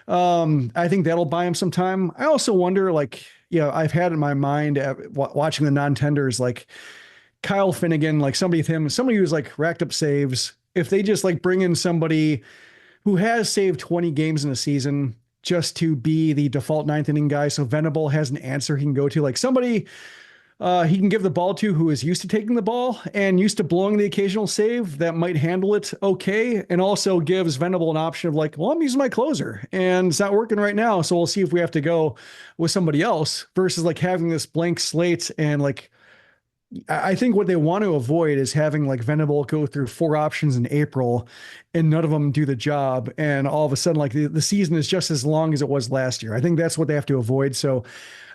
I think that'll buy him some time. I also wonder, like, I've had in my mind watching the non-tenders, like Kyle Finnegan, like somebody who's like racked up saves. If they just like bring in somebody who has saved 20 games in a season just to be the default 9th inning guy, so Venable has an answer he can go to, like somebody he can give the ball to who is used to taking the ball and used to blowing the occasional save that might handle it okay, and also gives Venable an option of like, well, I'm using my closer and it's not working right now, so we'll see if we have to go with somebody else, versus like having this blank slate. And like I think what they want to avoid is having like Venable go through 4 options in April and none of them do the job, and all of a sudden like the season is just as long as it was last year. I think that's what they have to avoid. So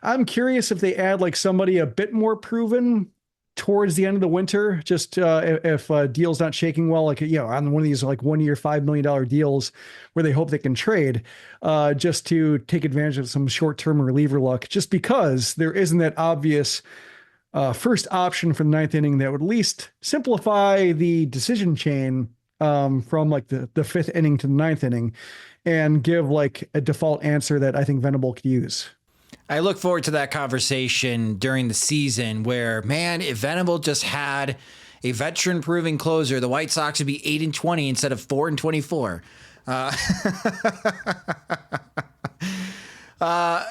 I'm curious if they add like somebody a bit more proven towards the end of the winter, just if deal's not shaking well, like, on one of these like 1 year, $5 million deals where they hope they can trade just to take advantage of some short-term reliever luck, just because there isn't that obvious first option for the 9th inning that would at least simplify the decision chain from like the 5th inning to the 9th inning and give like a default answer that I think Venable could use. I look forward to that conversation during the season where, man, if Venable just had a veteran proving closer, the White Sox would be 8-20 instead of 4-24.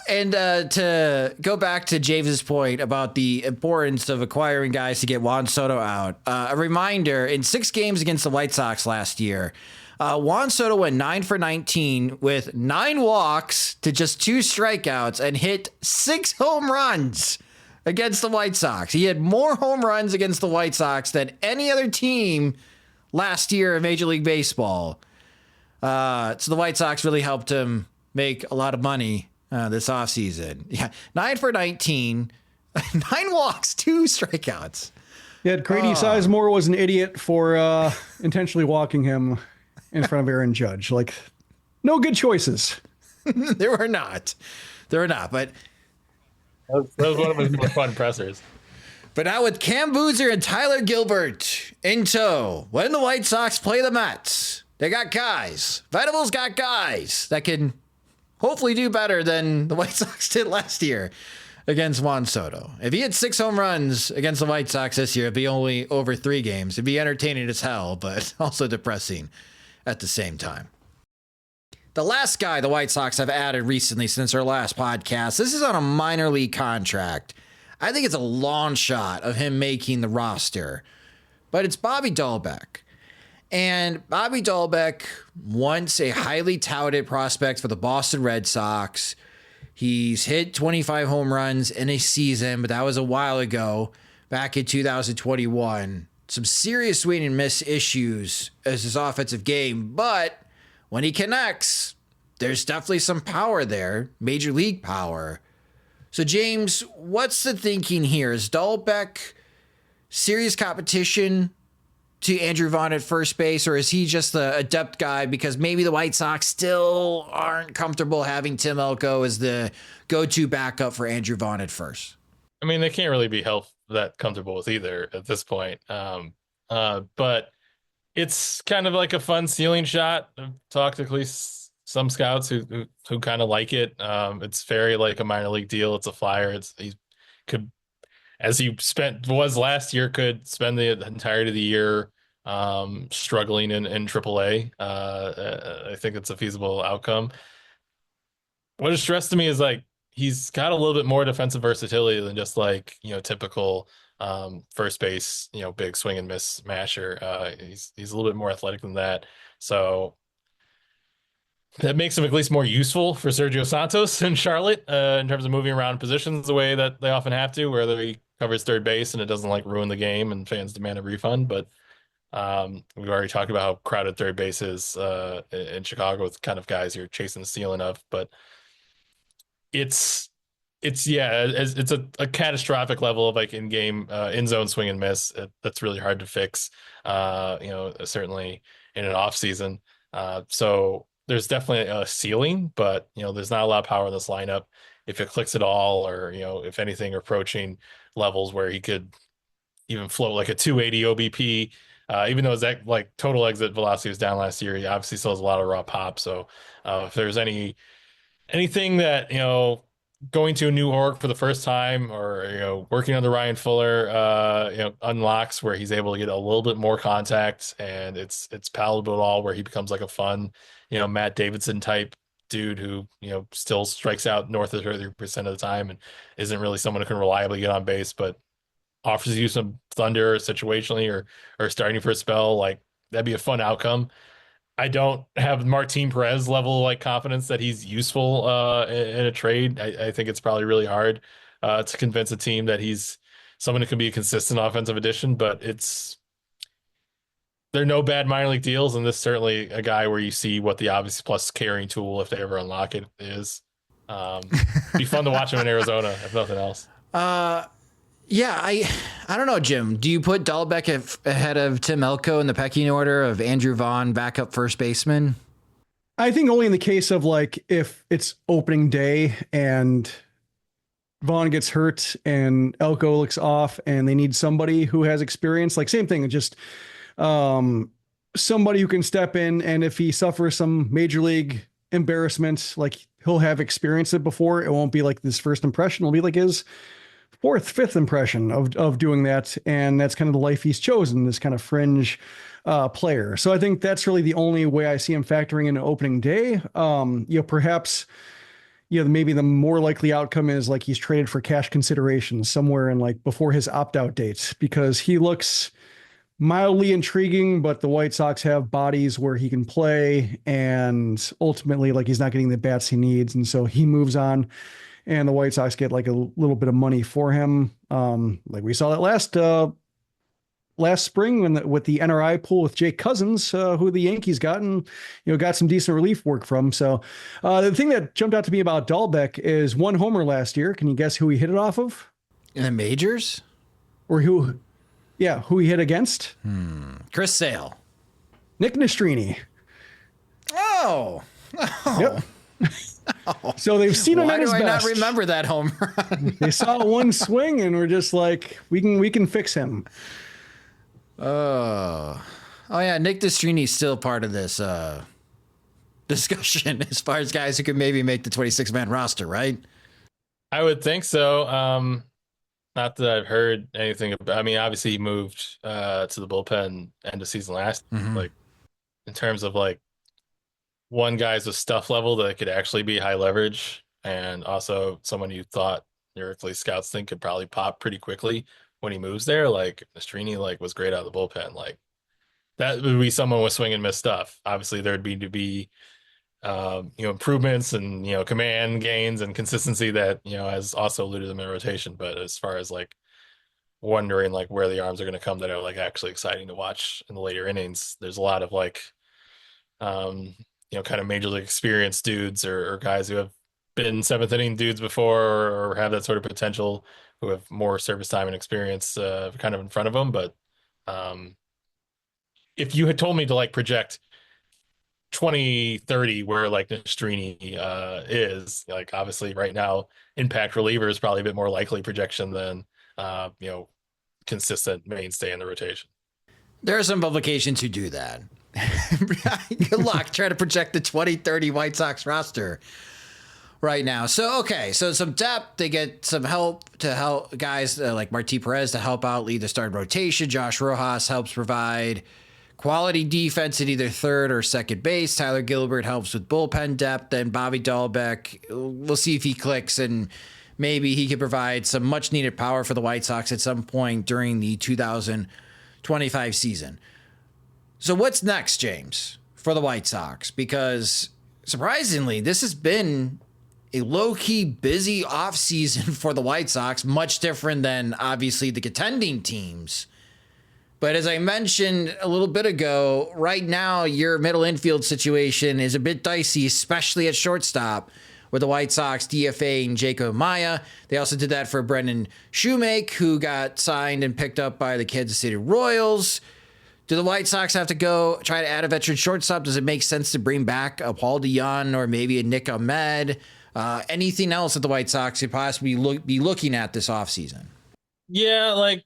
And to go back to James's point about the importance of acquiring guys to get Juan Soto out, a reminder, in 6 games against the White Sox last year, Juan Soto went 9 for 19 with 9 walks to just 2 strikeouts and hit 6 home runs against the White Sox. He had more home runs against the White Sox than any other team last year in Major League Baseball. So the White Sox really helped him make a lot of money this offseason. Yeah, 9 for 19, 9 walks, 2 strikeouts. Yeah, Grady Sizemore was an idiot for intentionally walking him in front of Aaron Judge. Like, no good choices. There were not, but that was one of his more fun pressers. But now with Cam Boozer and Tyler Gilbert in tow, when the White Sox play the Mets, they got guys. Venables got guys that can hopefully do better than the White Sox did last year against Juan Soto. If he had 6 home runs against the White Sox this year, it'd be only over 3 games. It'd be entertaining as hell, but also depressing at the same time. The last guy the White Sox have added recently since our last podcast, this is on a minor league contract. I think it's a long shot of him making the roster, but it's Bobby Dalbec. And Bobby Dalbec, once a highly touted prospect for the Boston Red Sox, he's hit 25 home runs in a season, but that was a while ago, back in 2021. Some serious swing and miss issues as his offensive game, but when he connects, there's definitely some power there, major league power. So, James, what's the thinking here? Is Dalbec serious competition to Andrew Vaughn at first base, or is he just a depth guy because maybe the White Sox still aren't comfortable having Tim Elko as the go-to backup for Andrew Vaughn at first? I mean, they can't really be that comfortable with either at this point. But it's kind of like a fun ceiling shot. I've talked to at least some scouts who kind of like it. It's very like a minor league deal. It's a flyer. He could, as he was last year, could spend the entirety of the year struggling in AAA. I think it's a feasible outcome. What is stressed to me is like he's got a little bit more defensive versatility than just like, typical first base, big swing and miss masher. He's a little bit more athletic than that. So that makes him at least more useful for Sergio Santos in Charlotte in terms of moving around positions the way that they often have to, whether he covers third base and it doesn't like ruin the game and fans demand a refund. But we've already talked about how crowded third base is in Chicago with kind of guys you're chasing the ceiling of. But it's a catastrophic level of like in-game in-zone swing and miss. That's really hard to fix, certainly in an off season. So there's definitely a ceiling, but there's not a lot of power in this lineup. If it clicks at all, or if anything, approaching levels where he could even float like a 280 OBP, even though his like total exit velocity was down last year, he obviously still has a lot of raw pop. So if there's anything that going to a new org for the first time, or working under Ryan Fuller, unlocks where he's able to get a little bit more contact and it's palatable at all, where he becomes like a fun, Matt Davidson type dude who still strikes out north of 30% of the time and isn't really someone who can reliably get on base, but offers you some thunder situationally or starting for a spell. Like, that'd be a fun outcome. I don't have Martin Perez level like confidence that he's useful in a trade. I think it's probably really hard to convince a team that he's someone who can be a consistent offensive addition, but there are no bad minor league deals, and this is certainly a guy where you see what the obvious plus carrying tool, if they ever unlock it, is. Be fun to watch him in Arizona, if nothing else. Yeah, I don't know, Jim. Do you put Dalbec ahead of Tim Elko in the pecking order of Andrew Vaughn, backup first baseman? I think only in the case of like if it's opening day and Vaughn gets hurt and Elko looks off and they need somebody who has experience, like same thing, just somebody who can step in, and if he suffers some major league embarrassment, like he'll have experienced it before. It won't be like this first impression. It'll be like his fourth, fifth impression of doing that. And that's kind of the life he's chosen, this kind of fringe player. So I think that's really the only way I see him factoring in opening day. Perhaps, maybe the more likely outcome is like he's traded for cash consideration somewhere in like before his opt-out date, because he looks mildly intriguing, but the White Sox have bodies where he can play, and ultimately like he's not getting the bats he needs. And so he moves on, and the White Sox get like a little bit of money for him. Like we saw that last spring with the NRI pool with Jake Cousins, who the Yankees got some decent relief work from. So the thing that jumped out to me about Dalbec is one homer last year. Can you guess who he hit it off of? In the majors? Or who he hit against? Chris Sale. Nick Nastrini. Oh. Yep. So they've seen him at his best. Why do I not remember that home run? They saw one swing and we're just like, we can fix him. Oh yeah, Nick Nastrini still part of this discussion as far as guys who could maybe make the 26-man roster, right? I would think so. Not that I've heard anything about. I mean, obviously he moved to the bullpen end of season last. Like in terms of like one guy's a stuff level that could actually be high leverage, and also someone you thought your early scouts think could probably pop pretty quickly when he moves there. Like Nastrini was great out of the bullpen. Like that would be someone with swing and miss stuff. Obviously there'd be to be improvements and command gains and consistency that has also eluded them in rotation. But as far as like wondering like where the arms are going to come that are like actually exciting to watch in the later innings, there's a lot of like kind of major league experience dudes or guys who have been seventh inning dudes before or have that sort of potential, who have more service time and experience kind of in front of them. But if you had told me to like project 2030 where like Nastrini is, like obviously right now impact reliever is probably a bit more likely projection than consistent mainstay in the rotation. There are some publications who do that. Good luck trying to project the 2030 White Sox roster right now. So some depth. They get some help to help guys like Martí Perez to help out lead the starting rotation. Josh Rojas helps provide quality defense at either third or second base. Tyler Gilbert helps with bullpen depth, and Bobby Dalbec, we'll see if he clicks, and maybe he could provide some much needed power for the White Sox at some point during the 2025 season. So what's next, James, for the White Sox? Because surprisingly, this has been a low-key busy offseason for the White Sox, much different than obviously the contending teams. But as I mentioned a little bit ago, right now your middle infield situation is a bit dicey, especially at shortstop, with the White Sox DFAing Jacob Maya. They also did that for Brendan Shoemake, who got signed and picked up by the Kansas City Royals. Do the White Sox have to go try to add a veteran shortstop? Does it make sense to bring back a Paul DeJong or maybe a Nick Ahmed? Anything else that the White Sox could possibly be looking at this offseason? Yeah, like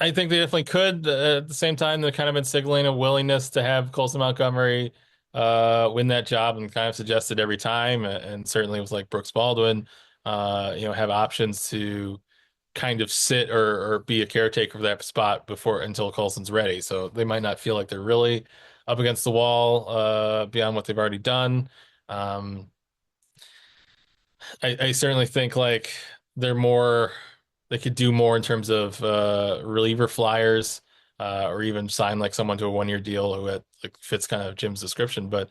I think they definitely could. At the same time, they've kind of been signaling a willingness to have Colson Montgomery win that job, and kind of suggested every time, and certainly it was like Brooks Baldwin, have options to kind of sit or be a caretaker for that spot until Colson's ready. So they might not feel like they're really up against the wall beyond what they've already done. I certainly think like they could do more in terms of reliever flyers or even sign like someone to a 1-year deal who fits kind of Jim's description. But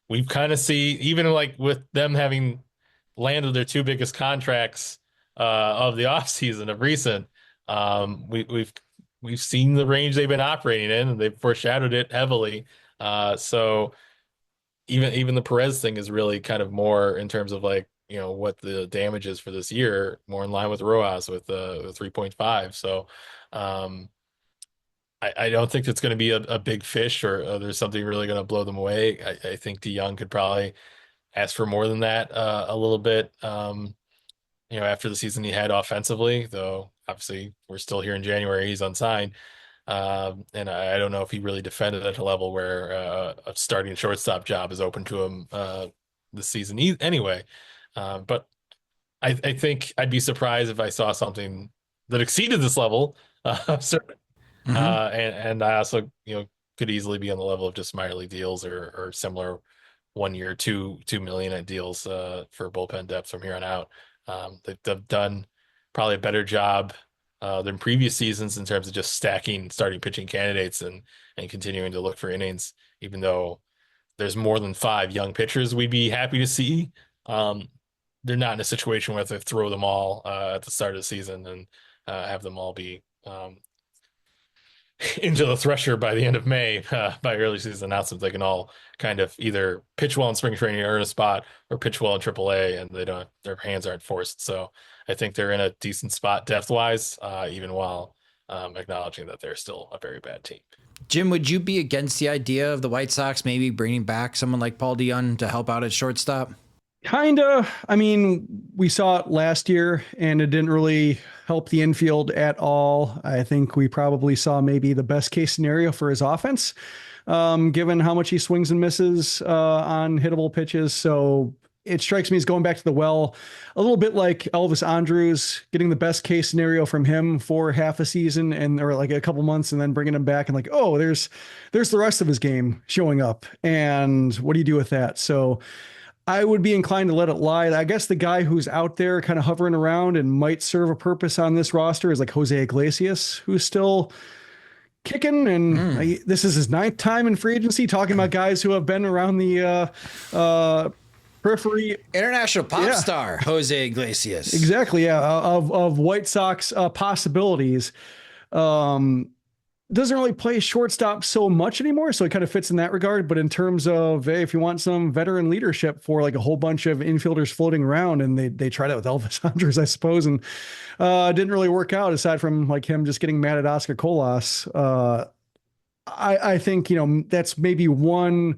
we've kind of even like with them having landed their two biggest contracts of the offseason of recent, we've seen the range they've been operating in, and they've foreshadowed it heavily. So even the Perez thing is really kind of more in terms of like, what the damage is for this year, more in line with Rojas with 3.5. So I don't think it's going to be a big fish or there's something really going to blow them away. I think DeJong could probably ask for more than that a little bit, after the season he had offensively, though obviously we're still here in January, he's unsigned. And I don't know if he really defended at a level where a starting shortstop job is open to him this season anyway. But I think I'd be surprised if I saw something that exceeded this level. Certainly. And I also, could easily be on the level of just minor league deals or similar 1 year, 2 million at deals for bullpen depth from here on out. They've done probably a better job than previous seasons in terms of just stacking starting pitching candidates and continuing to look for innings, even though there's more than 5 young pitchers we'd be happy to see. They're not in a situation where they throw them all at the start of the season and have them all be into the thresher by the end of May. By early season announcements, they can all kind of either pitch well in spring training or earn a spot, or pitch well in AAA, and their hands aren't forced. So I think they're in a decent spot depth wise, even while acknowledging that they're still a very bad team. Jim, would you be against the idea of the White Sox maybe bringing back someone like Paul DeJong to help out at shortstop? Kinda. I mean, we saw it last year and it didn't really help the infield at all. I think we probably saw maybe the best case scenario for his offense, given how much he swings and misses on hittable pitches. So it strikes me as going back to the well, a little bit like Elvis Andrus, getting the best case scenario from him for half a season or like a couple months, and then bringing him back and like, oh, there's the rest of his game showing up. And what do you do with that? So I would be inclined to let it lie. I guess the guy who's out there kind of hovering around and might serve a purpose on this roster is like Jose Iglesias, who's still kicking. And this is his 9th time in free agency, talking about guys who have been around the periphery. International pop star Jose Iglesias. Exactly. Yeah. Of White Sox possibilities. Doesn't really play shortstop so much anymore, so it kind of fits in that regard. But in terms of, hey, if you want some veteran leadership for like a whole bunch of infielders floating around, and they tried it with Elvis Andrus, I suppose, and didn't really work out aside from like him just getting mad at Oscar Colas. I think, that's maybe one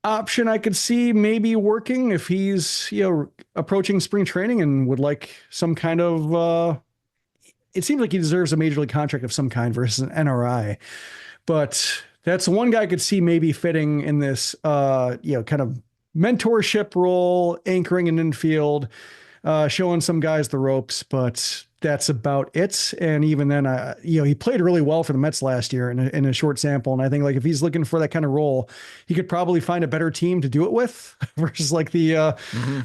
option I could see maybe working if he's, approaching spring training and would like some kind of, it seems like he deserves a major league contract of some kind versus an NRI, but that's one guy I could see maybe fitting in this, kind of mentorship role, anchoring an infield, showing some guys the ropes, but that's about it. And even then, he played really well for the Mets last year in a short sample. And I think like if he's looking for that kind of role, he could probably find a better team to do it with versus like the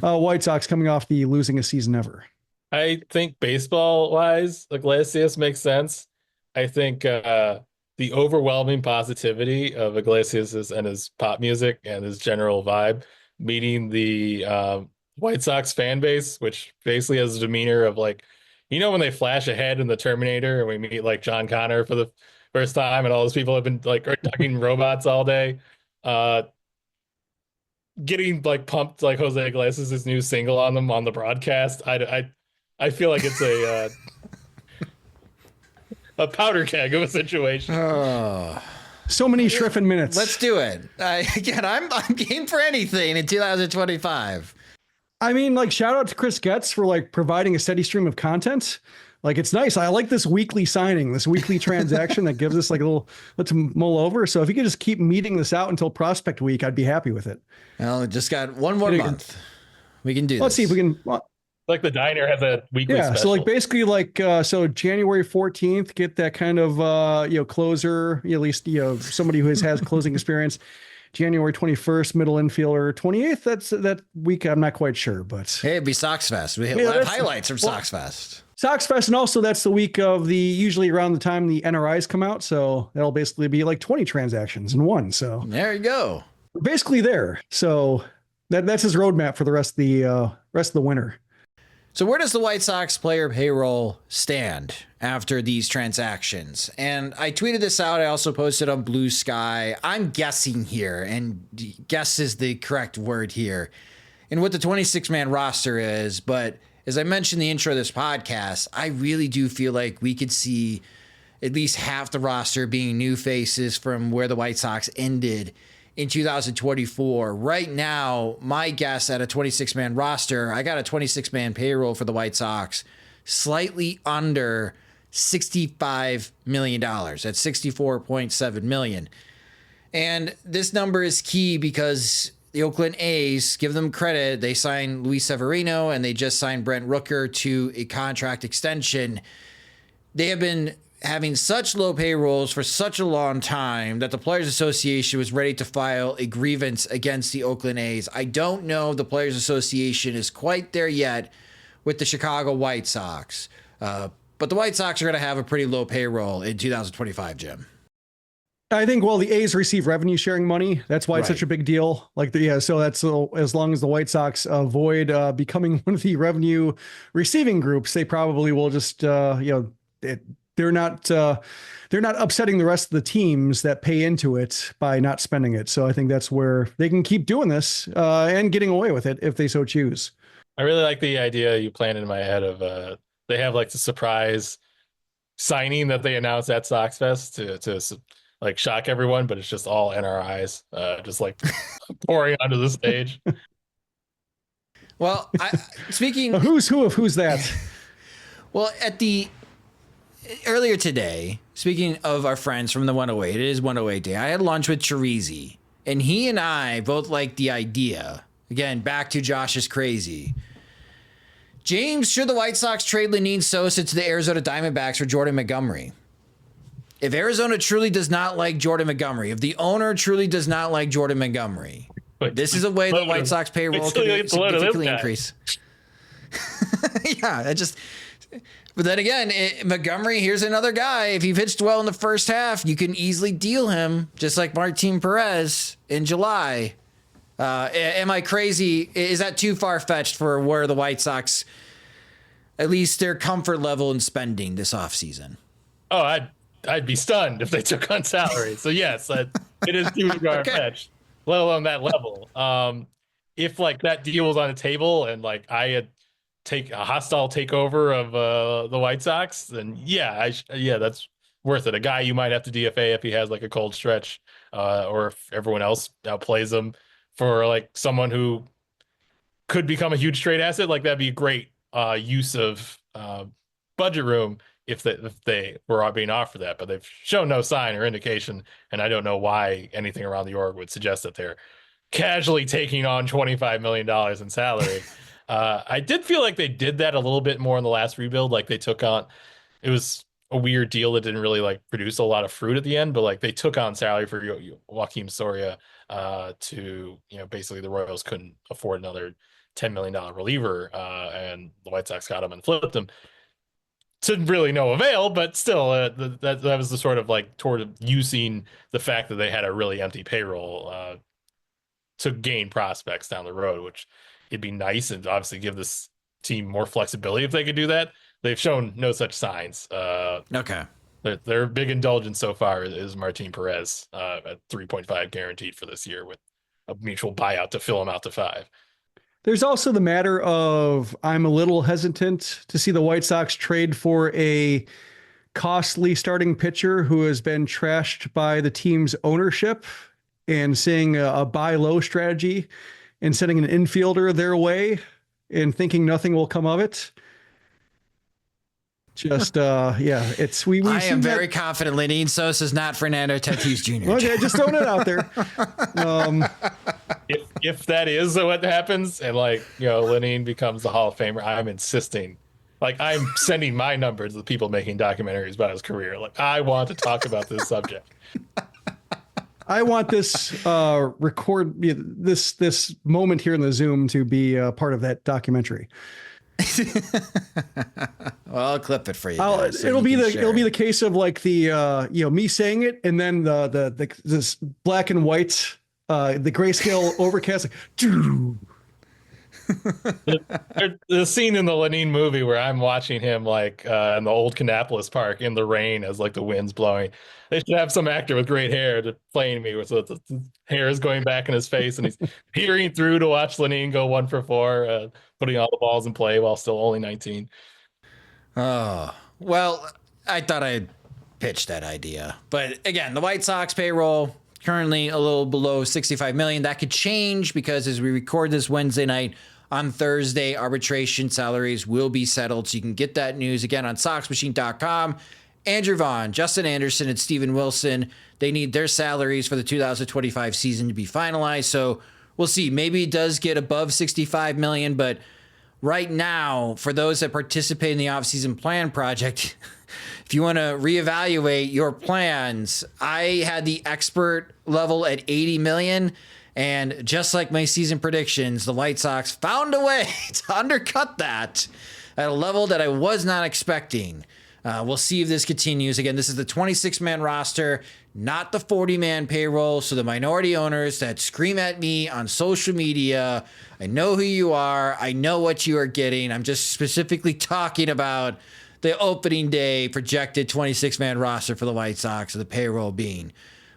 White Sox coming off the losing a season ever. I think baseball wise, Iglesias makes sense. I think the overwhelming positivity of Iglesias and his pop music and his general vibe meeting the White Sox fan base, which basically has a demeanor of like, when they flash ahead in the Terminator and we meet like John Connor for the first time and all those people have been like talking robots all day, getting like pumped like Jose Iglesias' new single on them on the broadcast. I feel like it's a powder keg of a situation. So many Shriffen minutes. Let's do it. Again, I'm game for anything in 2025. I mean, like, shout out to Chris Getz for like providing a steady stream of content. Like, it's nice. I like this weekly signing, this weekly transaction that gives us like a little, let's mull over. So if you could just keep meeting this out until prospect week, I'd be happy with it. Well, just got one more month. We can do this. Let's see if we can. Like the diner has a weekly special. So like basically like so January 14th, get that kind of closer, at least somebody who has closing experience. January 21st, middle infielder. 28th, that's that week. I'm not quite sure, but hey, it'd be Sox Fest. We have highlights from Sox Fest. Sox Fest, and also that's the week of usually around the time the NRIs come out. So that'll basically be like 20 transactions in one. So there you go. We're basically there. So that's his roadmap for the rest of the winter. So where does the White Sox player payroll stand after these transactions? And I tweeted this out. I also posted on Blue Sky. I'm guessing here, and guess is the correct word here, and what the 26-man roster is. But as I mentioned in the intro of this podcast, I really do feel like we could see at least half the roster being new faces from where the White Sox ended in 2024. Right now, my guess at a 26-man roster, I got a 26-man payroll for the White Sox, slightly under $65 million. That's $64.7 million. And this number is key because the Oakland A's, give them credit. They signed Luis Severino and they just signed Brent Rooker to a contract extension. They have been having such low payrolls for such a long time that the Players Association was ready to file a grievance against the Oakland A's. I don't know if the Players Association is quite there yet with the Chicago White Sox. But the White Sox are going to have a pretty low payroll in 2025, Jim. I think, well, the A's receive revenue sharing money. That's why it's such a big deal. So that's as long as the White Sox avoid becoming one of the revenue receiving groups, they probably will just, they're not upsetting the rest of the teams that pay into it by not spending it. So I think that's where they can keep doing this and getting away with it if they so choose. I really like the idea you planted in my head of they have like the surprise signing that they announced at Sox Fest to like shock everyone, but it's just all NRIs, just like pouring onto the stage. Well, speaking who's who of who's that? Well, earlier today, speaking of our friends from the 108, it is 108 day. I had lunch with Chirizi, and he and I both like the idea. Again, back to Josh is crazy. James, should the White Sox trade Lenyn Sosa to the Arizona Diamondbacks for Jordan Montgomery? If Arizona truly does not like Jordan Montgomery, if the owner truly does not like Jordan Montgomery, this is a way the White Sox payroll could significantly increase. Yeah, but then again, Montgomery, here's another guy. If he pitched well in the first half, you can easily deal him, just like Martin Perez in July. Am I crazy? Is that too far-fetched for where the White Sox, at least their comfort level in spending this offseason? Oh, I'd be stunned if they took on salary. So yes, it is too far-fetched, let alone that level. If like that deal was on the table and like I had take a hostile takeover of the White Sox, then that's worth it. A guy you might have to DFA if he has like a cold stretch, or if everyone else outplays him, for like someone who could become a huge trade asset. Like that'd be a great use of budget room if they were being offered that, but they've shown no sign or indication, and I don't know why anything around the org would suggest that they're casually taking on $25 million in salary. I did feel like they did that a little bit more in the last rebuild. Like they took on, it was a weird deal that didn't really like produce a lot of fruit at the end, but like they took on salary for Joakim Soria to, basically the Royals couldn't afford another $10 million reliever, and the White Sox got him and flipped him to really no avail, but still that was the sort of like toward using the fact that they had a really empty payroll to gain prospects down the road, which it'd be nice and obviously give this team more flexibility if they could do that. They've shown no such signs. Okay. Their big indulgence so far is Martin Perez at 3.5 guaranteed for this year with a mutual buyout to fill him out to 5. There's also the matter of I'm a little hesitant to see the White Sox trade for a costly starting pitcher who has been trashed by the team's ownership, and seeing a buy low strategy and sending an infielder their way and thinking nothing will come of it. Just it's we. I am very confident Lenyn Sosa is not Fernando Tatis Jr. Okay, just throwing it out there. If that is what happens, and Lenyn becomes the Hall of Famer, I'm insisting. Like I'm sending my numbers to the people making documentaries about his career. Like I want to talk about this subject. I want this this moment here in the Zoom to be part of that documentary. Well, I'll clip it for you. It'll be the case of like the me saying it, and then the this black and white the grayscale overcast. Like, the scene in the Lenyn movie where I'm watching him like in the old Kannapolis Park in the rain as like the wind's blowing. They should have some actor with great hair to playing me with the hair is going back in his face and he's peering through to watch Lenyn go 1 for 4, putting all the balls in play while still only 19. Oh, well, I thought I'd pitch that idea. But again, the White Sox payroll currently a little below $65 million. That could change because as we record this Wednesday night, on Thursday, arbitration salaries will be settled. So you can get that news again on SoxMachine.com. Andrew Vaughn, Justin Anderson, and Steven Wilson, they need their salaries for the 2025 season to be finalized. So we'll see. Maybe it does get above $65 million, but right now, for those that participate in the offseason plan project, if you want to reevaluate your plans, I had the expert level at $80 million. And just like my season predictions, the White Sox found a way to undercut that at a level that I was not expecting. We'll see if this continues. Again, this is the 26-man roster, not the 40-man payroll. So the minority owners that scream at me on social media, I know who you are. I know what you are getting. I'm just specifically talking about the opening day projected 26-man roster for the White Sox, the payroll being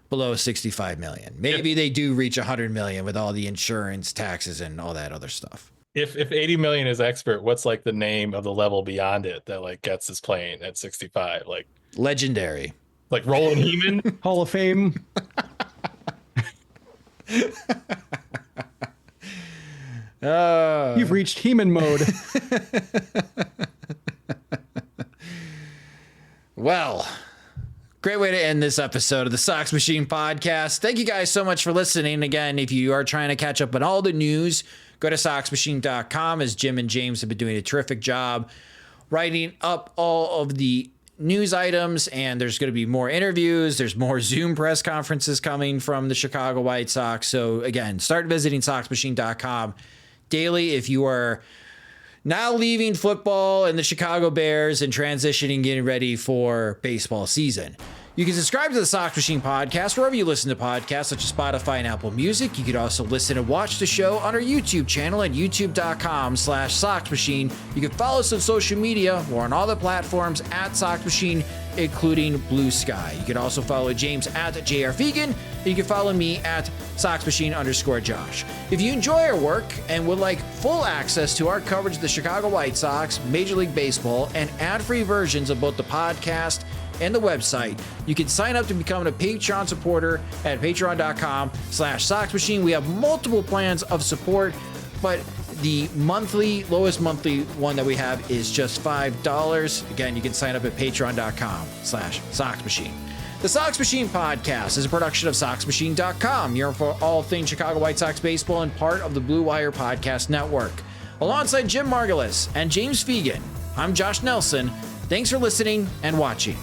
below 65 million. Maybe they do reach 100 million with all the insurance, taxes, and all that other stuff. If 80 million is expert, what's like the name of the level beyond it that like Getz is playing at 65? Like legendary, like Roland Heeman, Hall of Fame. You've reached Heeman mode. Well, great way to end this episode of the Sox Machine podcast. Thank you guys so much for listening. Again, if you are trying to catch up on all the news, go to soxmachine.com, as Jim and James have been doing a terrific job writing up all of the news items, and there's going to be more interviews. There's more Zoom press conferences coming from the Chicago White Sox. So again, start visiting soxmachine.com daily if you are now leaving football and the Chicago Bears and transitioning, getting ready for baseball season. You can subscribe to the Sox Machine podcast wherever you listen to podcasts, such as Spotify and Apple Music. You could also listen and watch the show on our YouTube channel at youtube.com/Sox Machine. You can follow us on social media. We're on all the platforms at Sox Machine, including Blue Sky. You can also follow James at JR Fegan, and you can follow me at SoxMachine_Josh. If you enjoy our work and would like full access to our coverage of the Chicago White Sox, Major League Baseball, and ad-free versions of both the podcast and the website, you can sign up to become a Patreon supporter at patreon.com/Sox Machine. We have multiple plans of support, but the lowest monthly one that we have is just $5. Again, you can sign up at patreon.com/Sox Machine. The Sox Machine podcast is a production of SoxMachine.com. You're for all things Chicago White Sox baseball and part of the Blue Wire Podcast Network. Alongside Jim Margulis and James Fegan, I'm Josh Nelson. Thanks for listening and watching.